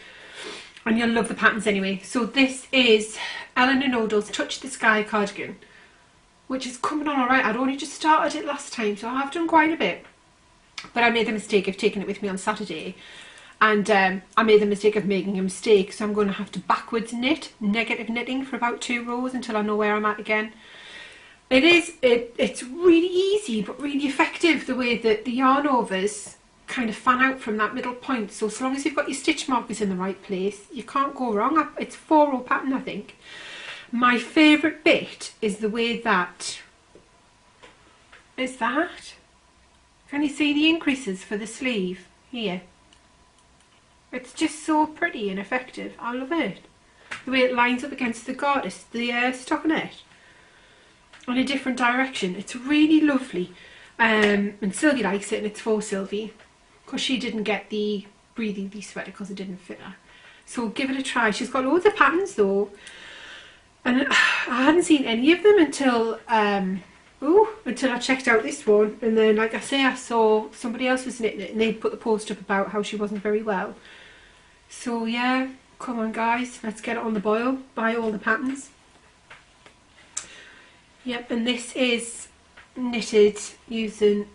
And you'll love the patterns anyway. So this is Eleanor Nodal's Touch the Sky cardigan, which is coming on alright. I'd only just started it last time, so I have done quite a bit. But I made the mistake of taking it with me on Saturday. And I made the mistake of making a mistake, so I'm going to have to backwards knit, negative knitting for about 2 rows until I know where I'm at again. It's really easy but really effective the way that the yarn overs kind of fan out from that middle point. So as long as you've got your stitch markers in the right place, you can't go wrong. It's a 4-row pattern, I think. My favourite bit is the way that can you see the increases for the sleeve here? It's just so pretty and effective. I love it. The way it lines up against the garters, the stockinette, in a different direction. It's really lovely. And Sylvie likes it, and it's for Sylvie, because she didn't get the Breathing Bee sweater because it didn't fit her. So give it a try. She's got loads of patterns though, and I hadn't seen any of them until I checked out this one. And then, like I say, I saw somebody else was knitting it and they put the post up about how she wasn't very well. So yeah, come on guys, let's get it on the boil, buy all the patterns. Yep, and this is knitted using,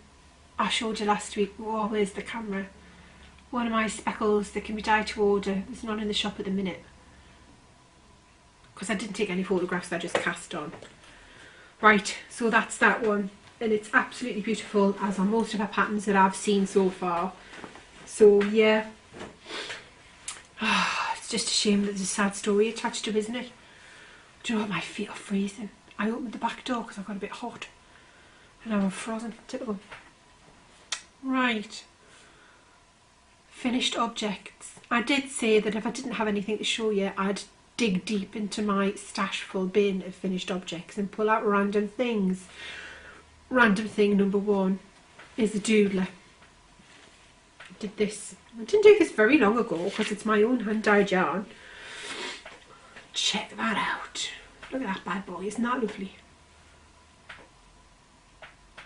I showed you last week, oh, where's the camera? One of my speckles that can be dyed to order. It's not in the shop at the minute, because I didn't take any photographs, I just cast on. Right, so that's that one, and it's absolutely beautiful, as are most of her patterns that I've seen so far. So yeah, it's just a shame that there's a sad story attached to it, isn't it? Do you know what, my feet are freezing. I opened the back door because I got a bit hot, and now I'm frozen, typical. Right, finished objects. I did say that if I didn't have anything to show you, I'd dig deep into my stash full bin of finished objects and pull out random things. Random thing number 1 is a doodler. I didn't do this very long ago because it's my own hand dyed yarn. Check that out. Look at that bad boy, isn't that lovely?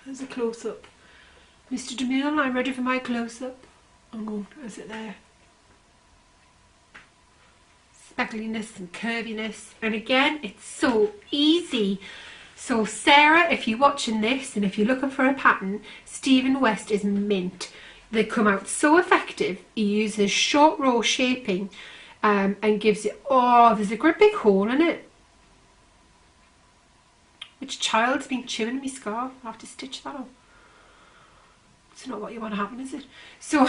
There's a close-up. Mr. DeMille, I'm ready for my close-up. Oh, is it there? Speckliness and curviness, and again, it's so easy. So Sarah, if you're watching this and if you're looking for a pattern, Stephen West is mint. They come out so effective. He uses short row shaping and gives it, oh, there's a great big hole in it. Which child's been chewing my scarf? I have to stitch that up. It's not what you want to happen, is it? So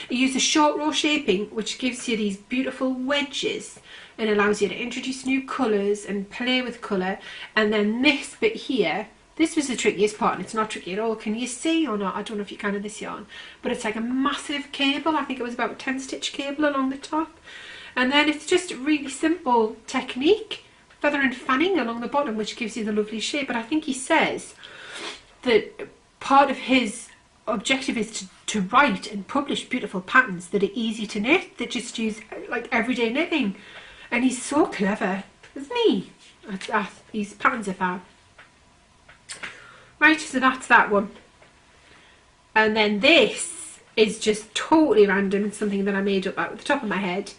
you use a short row shaping, which gives you these beautiful wedges and allows you to introduce new colours and play with colour. And then this bit here, this was the trickiest part, and it's not tricky at all. Can you see or not? I don't know if you can in this yarn, but it's like a massive cable. I think it was about a 10 stitch cable along the top. And then it's just a really simple technique, feather and fanning along the bottom, which gives you the lovely shape. But I think he says that part of his objective is to write and publish beautiful patterns that are easy to knit, that just use like everyday knitting. And he's so clever, isn't he? His patterns are fab. Right, so that's that one. And then this is just totally random and something that I made up out of the top of my head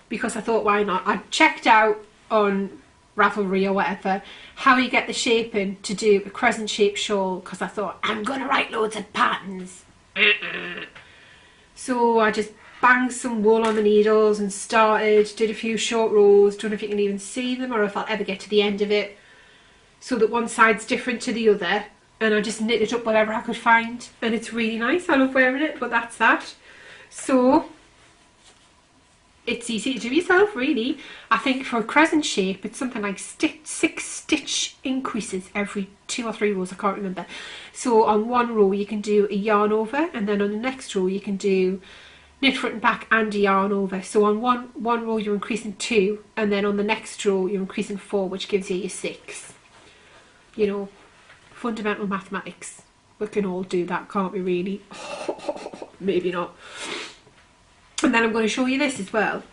because I thought, why not? I checked out on Ravelry or whatever how you get the shaping to do a crescent shaped shawl, because I thought, I'm gonna write loads of patterns. So I just banged some wool on the needles and did a few short rows. Don't know if you can even see them or if I'll ever get to the end of it, so that one side's different to the other, and I just knitted up whatever I could find, and it's really nice. I love wearing it, but that's that. So it's easy to do yourself, really. I think for a crescent shape it's something like 6 stitch increases every 2 or 3 rows, I can't remember. So on one row you can do a yarn over, and then on the next row you can do knit front and back and a yarn over. So on one row you're increasing 2, and then on the next row you're increasing 4, which gives you your 6. You know, fundamental mathematics. We can all do that, can't we, really? Maybe not. And then I'm going to show you this as well.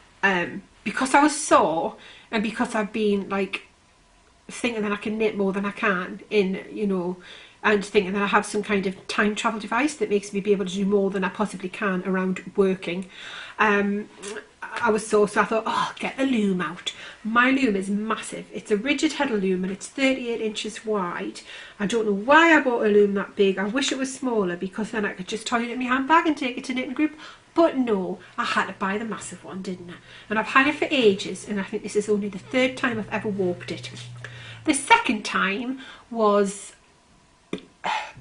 Because I was sore, and because I've been like thinking that I can knit more than I can and thinking that I have some kind of time travel device that makes me be able to do more than I possibly can around working. I was sore, so I thought, oh, get the loom out. My loom is massive. It's a rigid heddle loom and it's 38 inches wide. I don't know why I bought a loom that big. I wish it was smaller, because then I could just toy it in my handbag and take it to knitting group. But no, I had to buy the massive one, didn't I? And I've had it for ages, and I think this is only the 3rd time I've ever warped it. The 2nd time was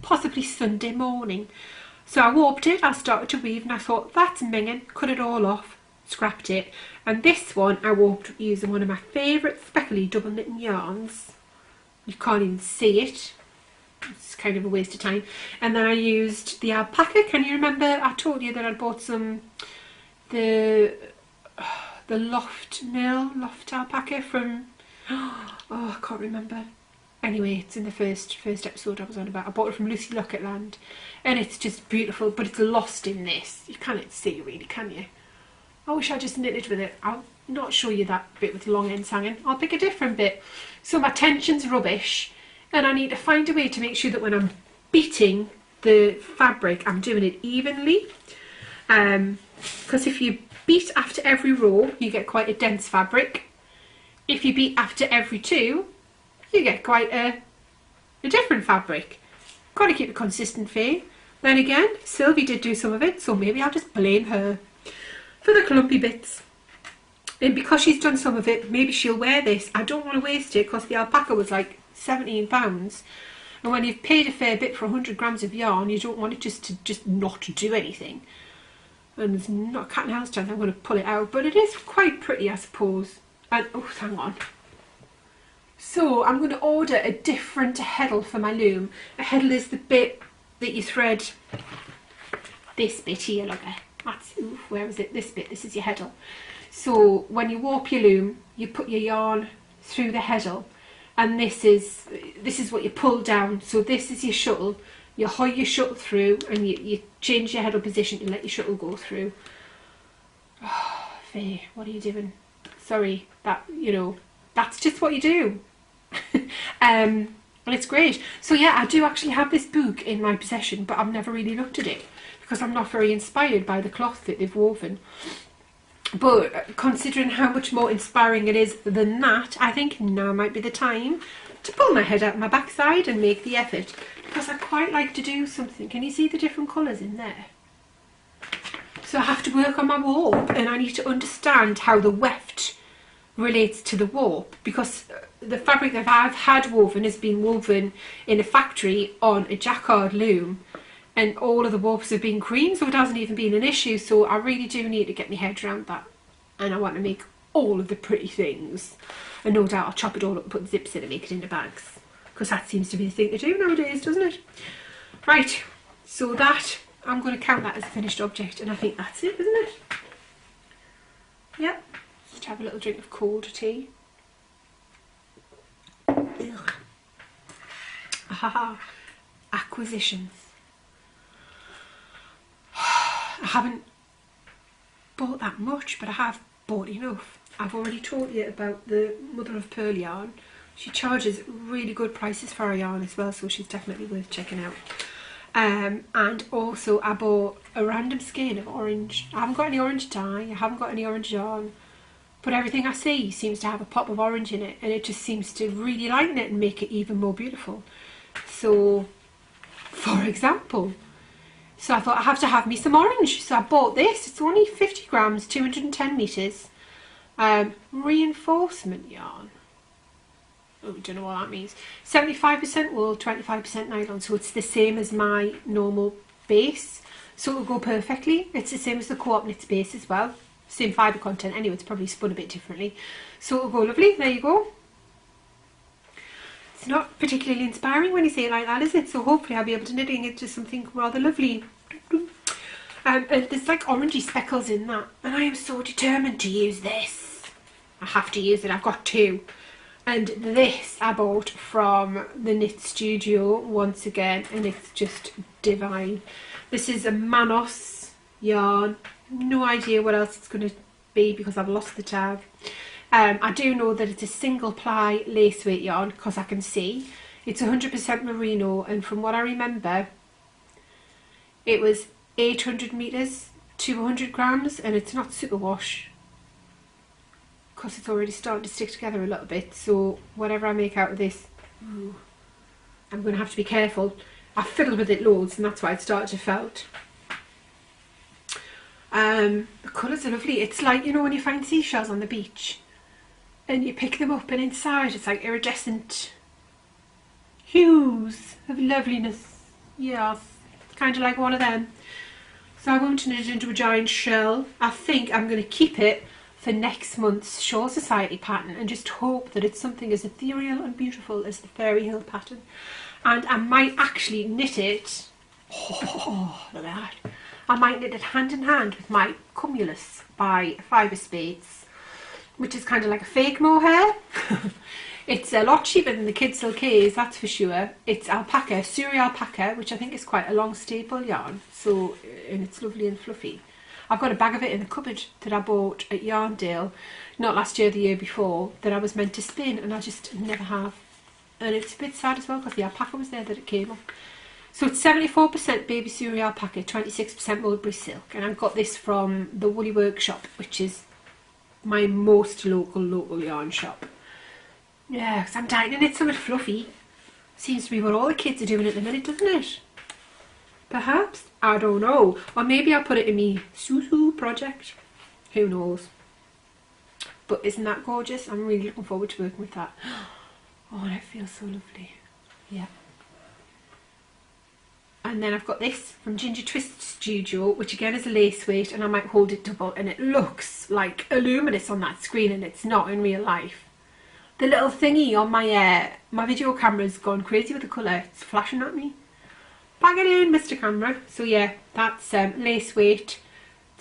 possibly Sunday morning. So I warped it, I started to weave, and I thought, that's minging, cut it all off, scrapped it. And this one I warped using one of my favourite speckly double knitting yarns. You can't even see it. It's kind of a waste of time. And then I used the alpaca. Can you remember I told you that I'd bought some the loft alpaca from I can't remember. Anyway, it's in the first episode I was on about. I bought it from Lucy Locketland, and it's just beautiful, but it's lost in this. You can't see really, can you? I wish I just knitted with it. I'll not show you that bit with the long ends hanging. I'll pick a different bit. So my tension's rubbish, and I need to find a way to make sure that when I'm beating the fabric, I'm doing it evenly. Because if you beat after every row, you get quite a dense fabric. If you beat after every 2, you get quite a different fabric. Got to keep it consistent, Faye. Then again, Sylvie did do some of it, so maybe I'll just blame her for the clumpy bits. And because she's done some of it, maybe she'll wear this. I don't want to waste it, because the alpaca was like £17, and when you've paid a fair bit for 100 grams of yarn, you don't want it just not to do anything. And there's not a cat and house chance I'm going to pull it out, but it is quite pretty, I suppose. And oh, hang on. So I'm going to order a different heddle for my loom. A heddle is the bit that you thread. This bit here, look at. That's, where is it? This bit. This is your heddle. So when you warp your loom, you put your yarn through the heddle, and this is what you pull down. So this is your shuttle. You hoy your shuttle through, and you change your heddle position to let your shuttle go through. Oh, Faye, what are you doing? Sorry, that's just what you do. And it's great. So yeah, I do actually have this book in my possession, but I've never really looked at it because I'm not very inspired by the cloth that they've woven. But considering how much more inspiring it is than that, I think now might be the time to pull my head out of my backside and make the effort, because I quite like to do something. Can you see the different colours in there? So I have to work on my warp, and I need to understand how the weft relates to the warp, because the fabric that I've had woven has been woven in a factory on a jacquard loom, and all of the warps have been cream, so it hasn't even been an issue. So I really do need to get my head around that, and I want to make all of the pretty things, and no doubt I'll chop it all up and put zips in and make it into bags, because that seems to be the thing to do nowadays, doesn't it? Right, so that, I'm going to count that as a finished object, and I think that's it, isn't it? Yep. Just have a little drink of cold tea. Ugh. Ah, acquisitions. I haven't bought that much, but I have bought enough. I've already told you about the mother of pearl yarn. She charges really good prices for her yarn as well, so she's definitely worth checking out. And also I bought a random skein of orange. I haven't got any orange dye, I haven't got any orange yarn, but everything I see seems to have a pop of orange in it, and it just seems to really lighten it and make it even more beautiful. So, for example, so I thought I have to have me some orange, so I bought this. It's only 50 grams, 210 metres, reinforcement yarn. Oh, I don't know what that means. 75% wool, 25% nylon, so it's the same as my normal base, so it'll go perfectly. It's the same as the Co-op Knits base as well, same fibre content anyway, it's probably spun a bit differently, so it'll go lovely. There you go. It's not particularly inspiring when you say it like that, is it? So hopefully I'll be able to knit it into something rather lovely. And there's like orangey speckles in that, and I am so determined to use this. I have to use it, I've got two. And this I bought from the Knit Studio once again, and it's just divine. This is a Manos yarn. No idea what else it's going to be because I've lost the tag. I do know that it's a single ply lace weight yarn because I can see. It's 100% merino, and from what I remember, it was 800 metres, 200 grams, and it's not superwash, because it's already starting to stick together a little bit. So whatever I make out of this, I'm going to have to be careful. I fiddled with it loads, and that's why it started to felt. The colours are lovely. It's like, you know, when you find seashells on the beach and you pick them up, and inside it's like iridescent hues of loveliness. Yes, kind of like one of them. So I won't knit it into a giant shell. I think I'm going to keep it for next month's Shaw Society pattern, and just hope that it's something as ethereal and beautiful as the Fairy Hill pattern. And I might actually knit it, oh look at that, I might knit it hand in hand with my Cumulus by Fibre Spades, which is kind of like a fake mohair. It's a lot cheaper than the Kid Silkies, that's for sure. It's alpaca, Suri alpaca, which I think is quite a long staple yarn, so, and it's lovely and fluffy. I've got a bag of it in the cupboard that I bought at Yarndale, not last year, the year before, that I was meant to spin, and I just never have. And it's a bit sad as well because the alpaca was there that it came up. So it's 74% baby Suri alpaca, 26% mulberry silk, and I've got this from the Woolly Workshop, which is my most local yarn shop. Yeah, because I'm dying to knit something fluffy. Seems to be what all the kids are doing at the minute, doesn't it? Perhaps, I don't know, or maybe I'll put it in me Susu project, who knows. But isn't that gorgeous? I'm really looking forward to working with that. Oh, and it feels so lovely. Yeah. And then I've got this from Ginger Twist Studio, which again is a lace weight, and I might hold it double, and it looks like luminous on that screen, and it's not in real life. The little thingy on my my video camera's gone crazy with the colour, it's flashing at me. Bang it in, Mr. Camera. So yeah, that's lace weight,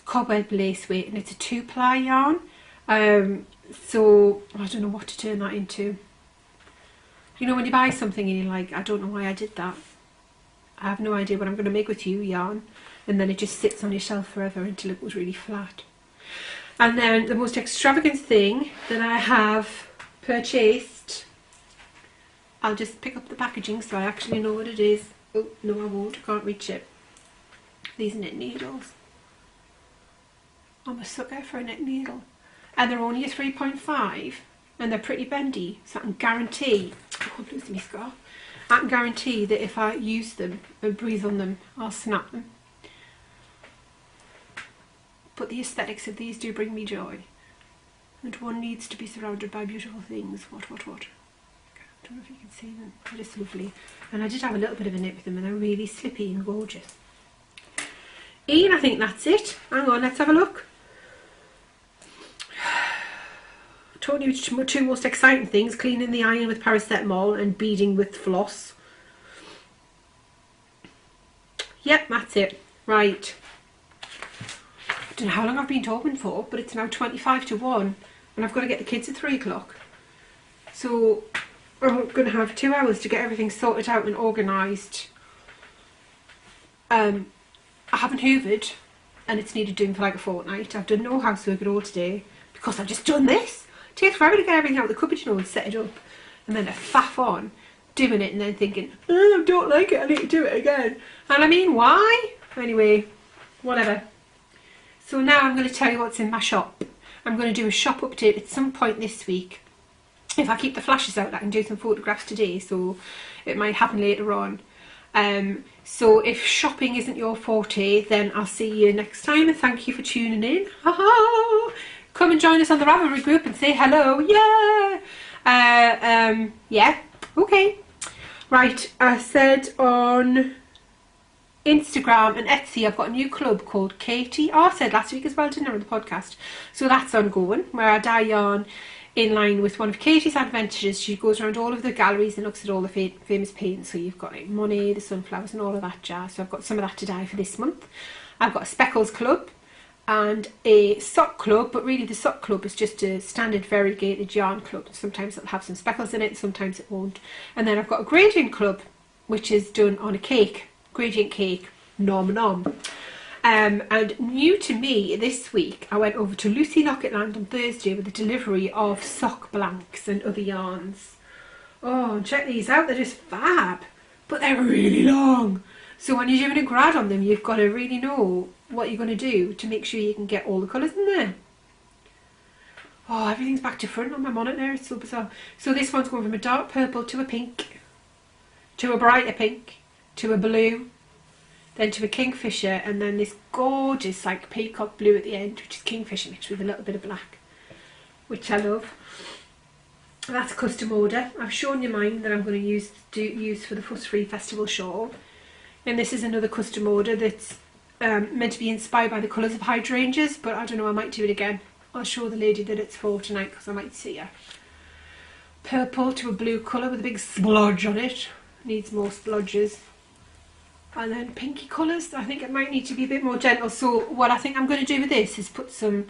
cobweb lace weight, and it's a 2-ply yarn. So I don't know what to turn that into. You know, when you buy something and you're like, I don't know why I did that. I have no idea what I'm going to make with you yarn, and then it just sits on your shelf forever until it goes really flat. And then the most extravagant thing that I have purchased, I'll just pick up the packaging so I actually know what it is. Oh, no I won't, I can't reach it. These knit needles. I'm a sucker for a knit needle. And they're only a 3.5 and they're pretty bendy, so I can guarantee, oh, I'm losing my scarf. I can guarantee that if I use them and breathe on them, I'll snap them. But the aesthetics of these do bring me joy. And one needs to be surrounded by beautiful things. What? I don't know if you can see them. They're just lovely. And I did have a little bit of a knit with them and they're really slippy and gorgeous. Ian, I think that's it. Hang on, let's have a look. I told you two most exciting things: cleaning the iron with paracetamol and beading with floss. Yep, that's it. Right. I don't know how long I've been talking for, but it's now 25 to 1 and I've got to get the kids at 3 o'clock. So I'm going to have 2 hours to get everything sorted out and organised. I haven't hoovered and it's needed doing for like a fortnight. I've done no housework at all today because I've just done this. It takes forever to get everything out of the cupboard, you know, and set it up. And then I faff on doing it and then thinking, oh, I don't like it, I need to do it again. And I mean, why? Anyway, whatever. So now I'm going to tell you what's in my shop. I'm going to do a shop update at some point this week. If I keep the flashes out, I can do some photographs today, so it might happen later on. So if shopping isn't your forte, then I'll see you next time, and thank you for tuning in. Come and join us on the Ravelry group and say hello. Yeah, okay. Right, I said on Instagram and Etsy I've got a new club called Katie. I said last week as well, didn't I, on the podcast? So that's ongoing, where I dye yarn in line with one of Katie's adventures. She goes around all of the galleries and looks at all the famous paints. So you've got like Monet, the sunflowers and all of that jazz. So I've got some of that to dye for this month. I've got a Speckles club and a sock club, but really the sock club is just a standard variegated yarn club. Sometimes it'll have some speckles in it, sometimes it won't. And then I've got a gradient club, which is done on a cake, gradient cake, nom nom. And new to me this week, I went over to Lucy Locketland on Thursday with a delivery of sock blanks and other yarns. Oh, check these out, they're just fab, but they're really long. So when you're doing a grad on them, you've got to really know what you're going to do to make sure you can get all the colours in there. Oh, everything's back to front on my monitor, it's so bizarre. So this one's going from a dark purple to a pink, to a brighter pink, to a blue, then to a kingfisher, and then this gorgeous like peacock blue at the end, which is kingfisher mixed with a little bit of black, which I love. That's custom order. I've shown you mine that I'm going to use for the Fuss Free Festival shawl. And this is another custom order that's meant to be inspired by the colours of hydrangeas, but I don't know, I might do it again. I'll show the lady that it's for tonight because I might see her. Purple to a blue colour with a big splodge on it. Needs more splodges. And then pinky colours. I think it might need to be a bit more gentle. So what I think I'm going to do with this is put some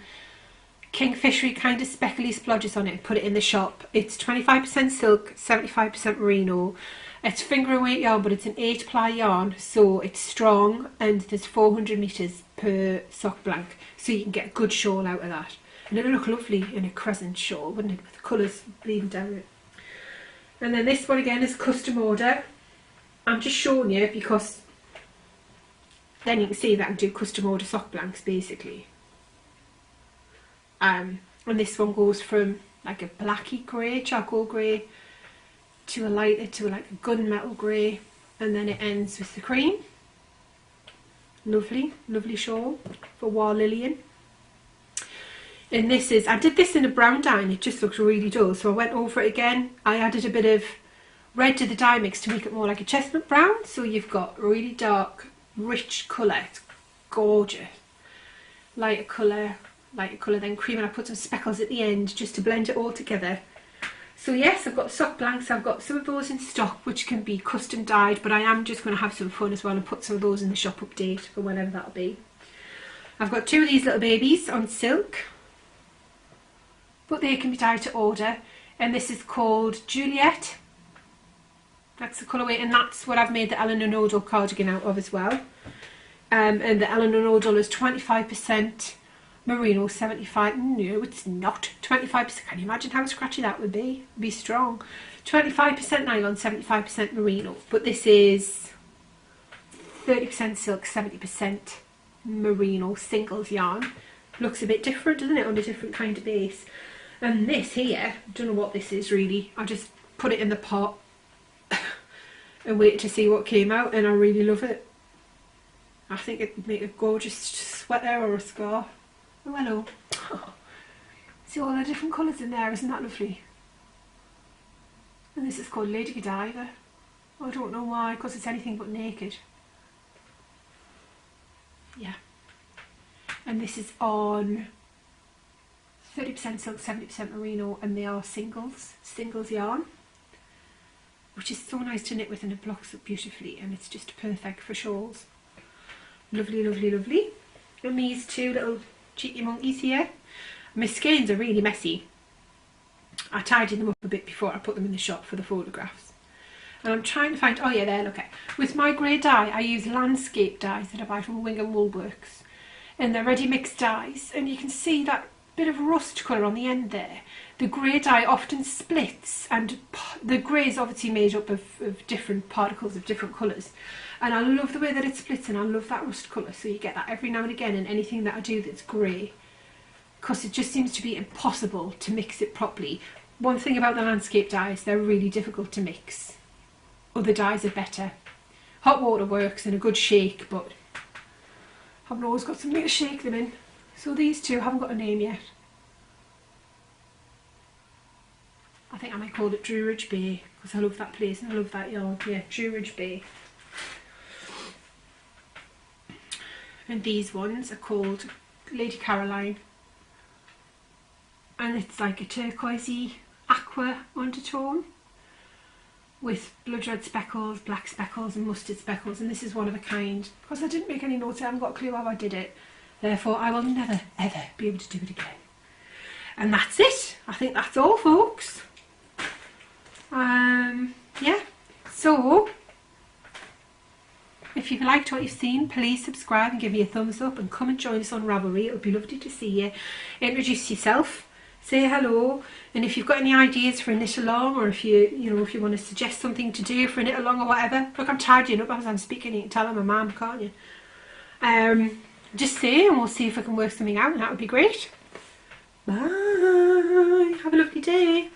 kingfishery kind of speckly splodges on it and put it in the shop. It's 25% silk, 75% merino. It's finger and weight yarn, but it's an 8-ply yarn, so it's strong, and there's 400 metres per sock blank, so you can get a good shawl out of that. And it'll look lovely in a crescent shawl, wouldn't it, with the colours bleeding down it. And then this one again is custom order. I'm just showing you because then you can see that I can do custom order sock blanks basically. And this one goes from like a blacky grey, charcoal grey, to a lighter, to like a gunmetal grey, and then it ends with the cream. Lovely, lovely shawl for War Lillian. And this is, I did this in a brown dye and it just looks really dull, so I went over it again. I added a bit of red to the dye mix to make it more like a chestnut brown, so you've got really dark, rich colour. It's gorgeous. Lighter colour, then cream, and I put some speckles at the end just to blend it all together. So yes, I've got sock blanks. I've got some of those in stock which can be custom dyed, but I am just going to have some fun as well and put some of those in the shop update for whenever that'll be. I've got 2 of these little babies on silk, but they can be dyed to order, and this is called Juliet. That's the colourway, and that's what I've made the Ellen and Odell cardigan out of as well. And the Ellen and Odell is 25% merino, 75, no it's not, 25%, can you imagine how scratchy that would be? It'd be strong. 25% nylon, 75% merino, but this is 30% silk, 70% merino singles yarn. Looks a bit different, doesn't it, on a different kind of base. And this here, I don't know what this is really, I just put it in the pot and waited to see what came out, and I really love it. I think it'd make a gorgeous sweater or a scarf. Oh hello. See all the different colours in there, isn't that lovely? And this is called Lady Godiva. I don't know why, because it's anything but naked. Yeah. And this is on 30% silk, 70% merino, and they are singles yarn, which is so nice to knit with, and it blocks up beautifully, and it's just perfect for shawls. Lovely, lovely, lovely. And these two little cheeky monkeys here. My skeins are really messy. I tidied them up a bit before I put them in the shop for the photographs. And I'm trying to find, oh yeah, there, look. With my grey dye, I use landscape dyes that I buy from Wing & Woolworks. And they're ready mixed dyes. And you can see that bit of rust colour on the end there. The grey dye often splits, and the grey is obviously made up of different particles of different colours. And I love the way that it splits, and I love that rust colour. So you get that every now and again in anything that I do that's grey, because it just seems to be impossible to mix it properly. One thing about the landscape dyes, they're really difficult to mix. Other dyes are better. Hot water works and a good shake, but I haven't always got something to shake them in. So these two haven't got a name yet. I think I might call it Druridge Bay, because I love that place and I love that yarn. Yeah, Druridge Bay. And these ones are called Lady Caroline. And it's like a turquoisey aqua undertone with blood red speckles, black speckles and mustard speckles, and this is one of a kind. Because I didn't make any notes, I haven't got a clue how I did it. Therefore I will never ever be able to do it again. And that's it. I think that's all, folks. Yeah, so if you've liked what you've seen, please subscribe and give me a thumbs up, and come and join us on Ravelry. It would be lovely to see you. Introduce yourself, say hello, and if you've got any ideas for a knit along, or if if you want to suggest something to do for a knit along or whatever. Look, I'm tidying up as I'm speaking. You can tell I'm a mum, can't you? Just say, and we'll see if I can work something out, and that would be great. Bye. Have a lovely day.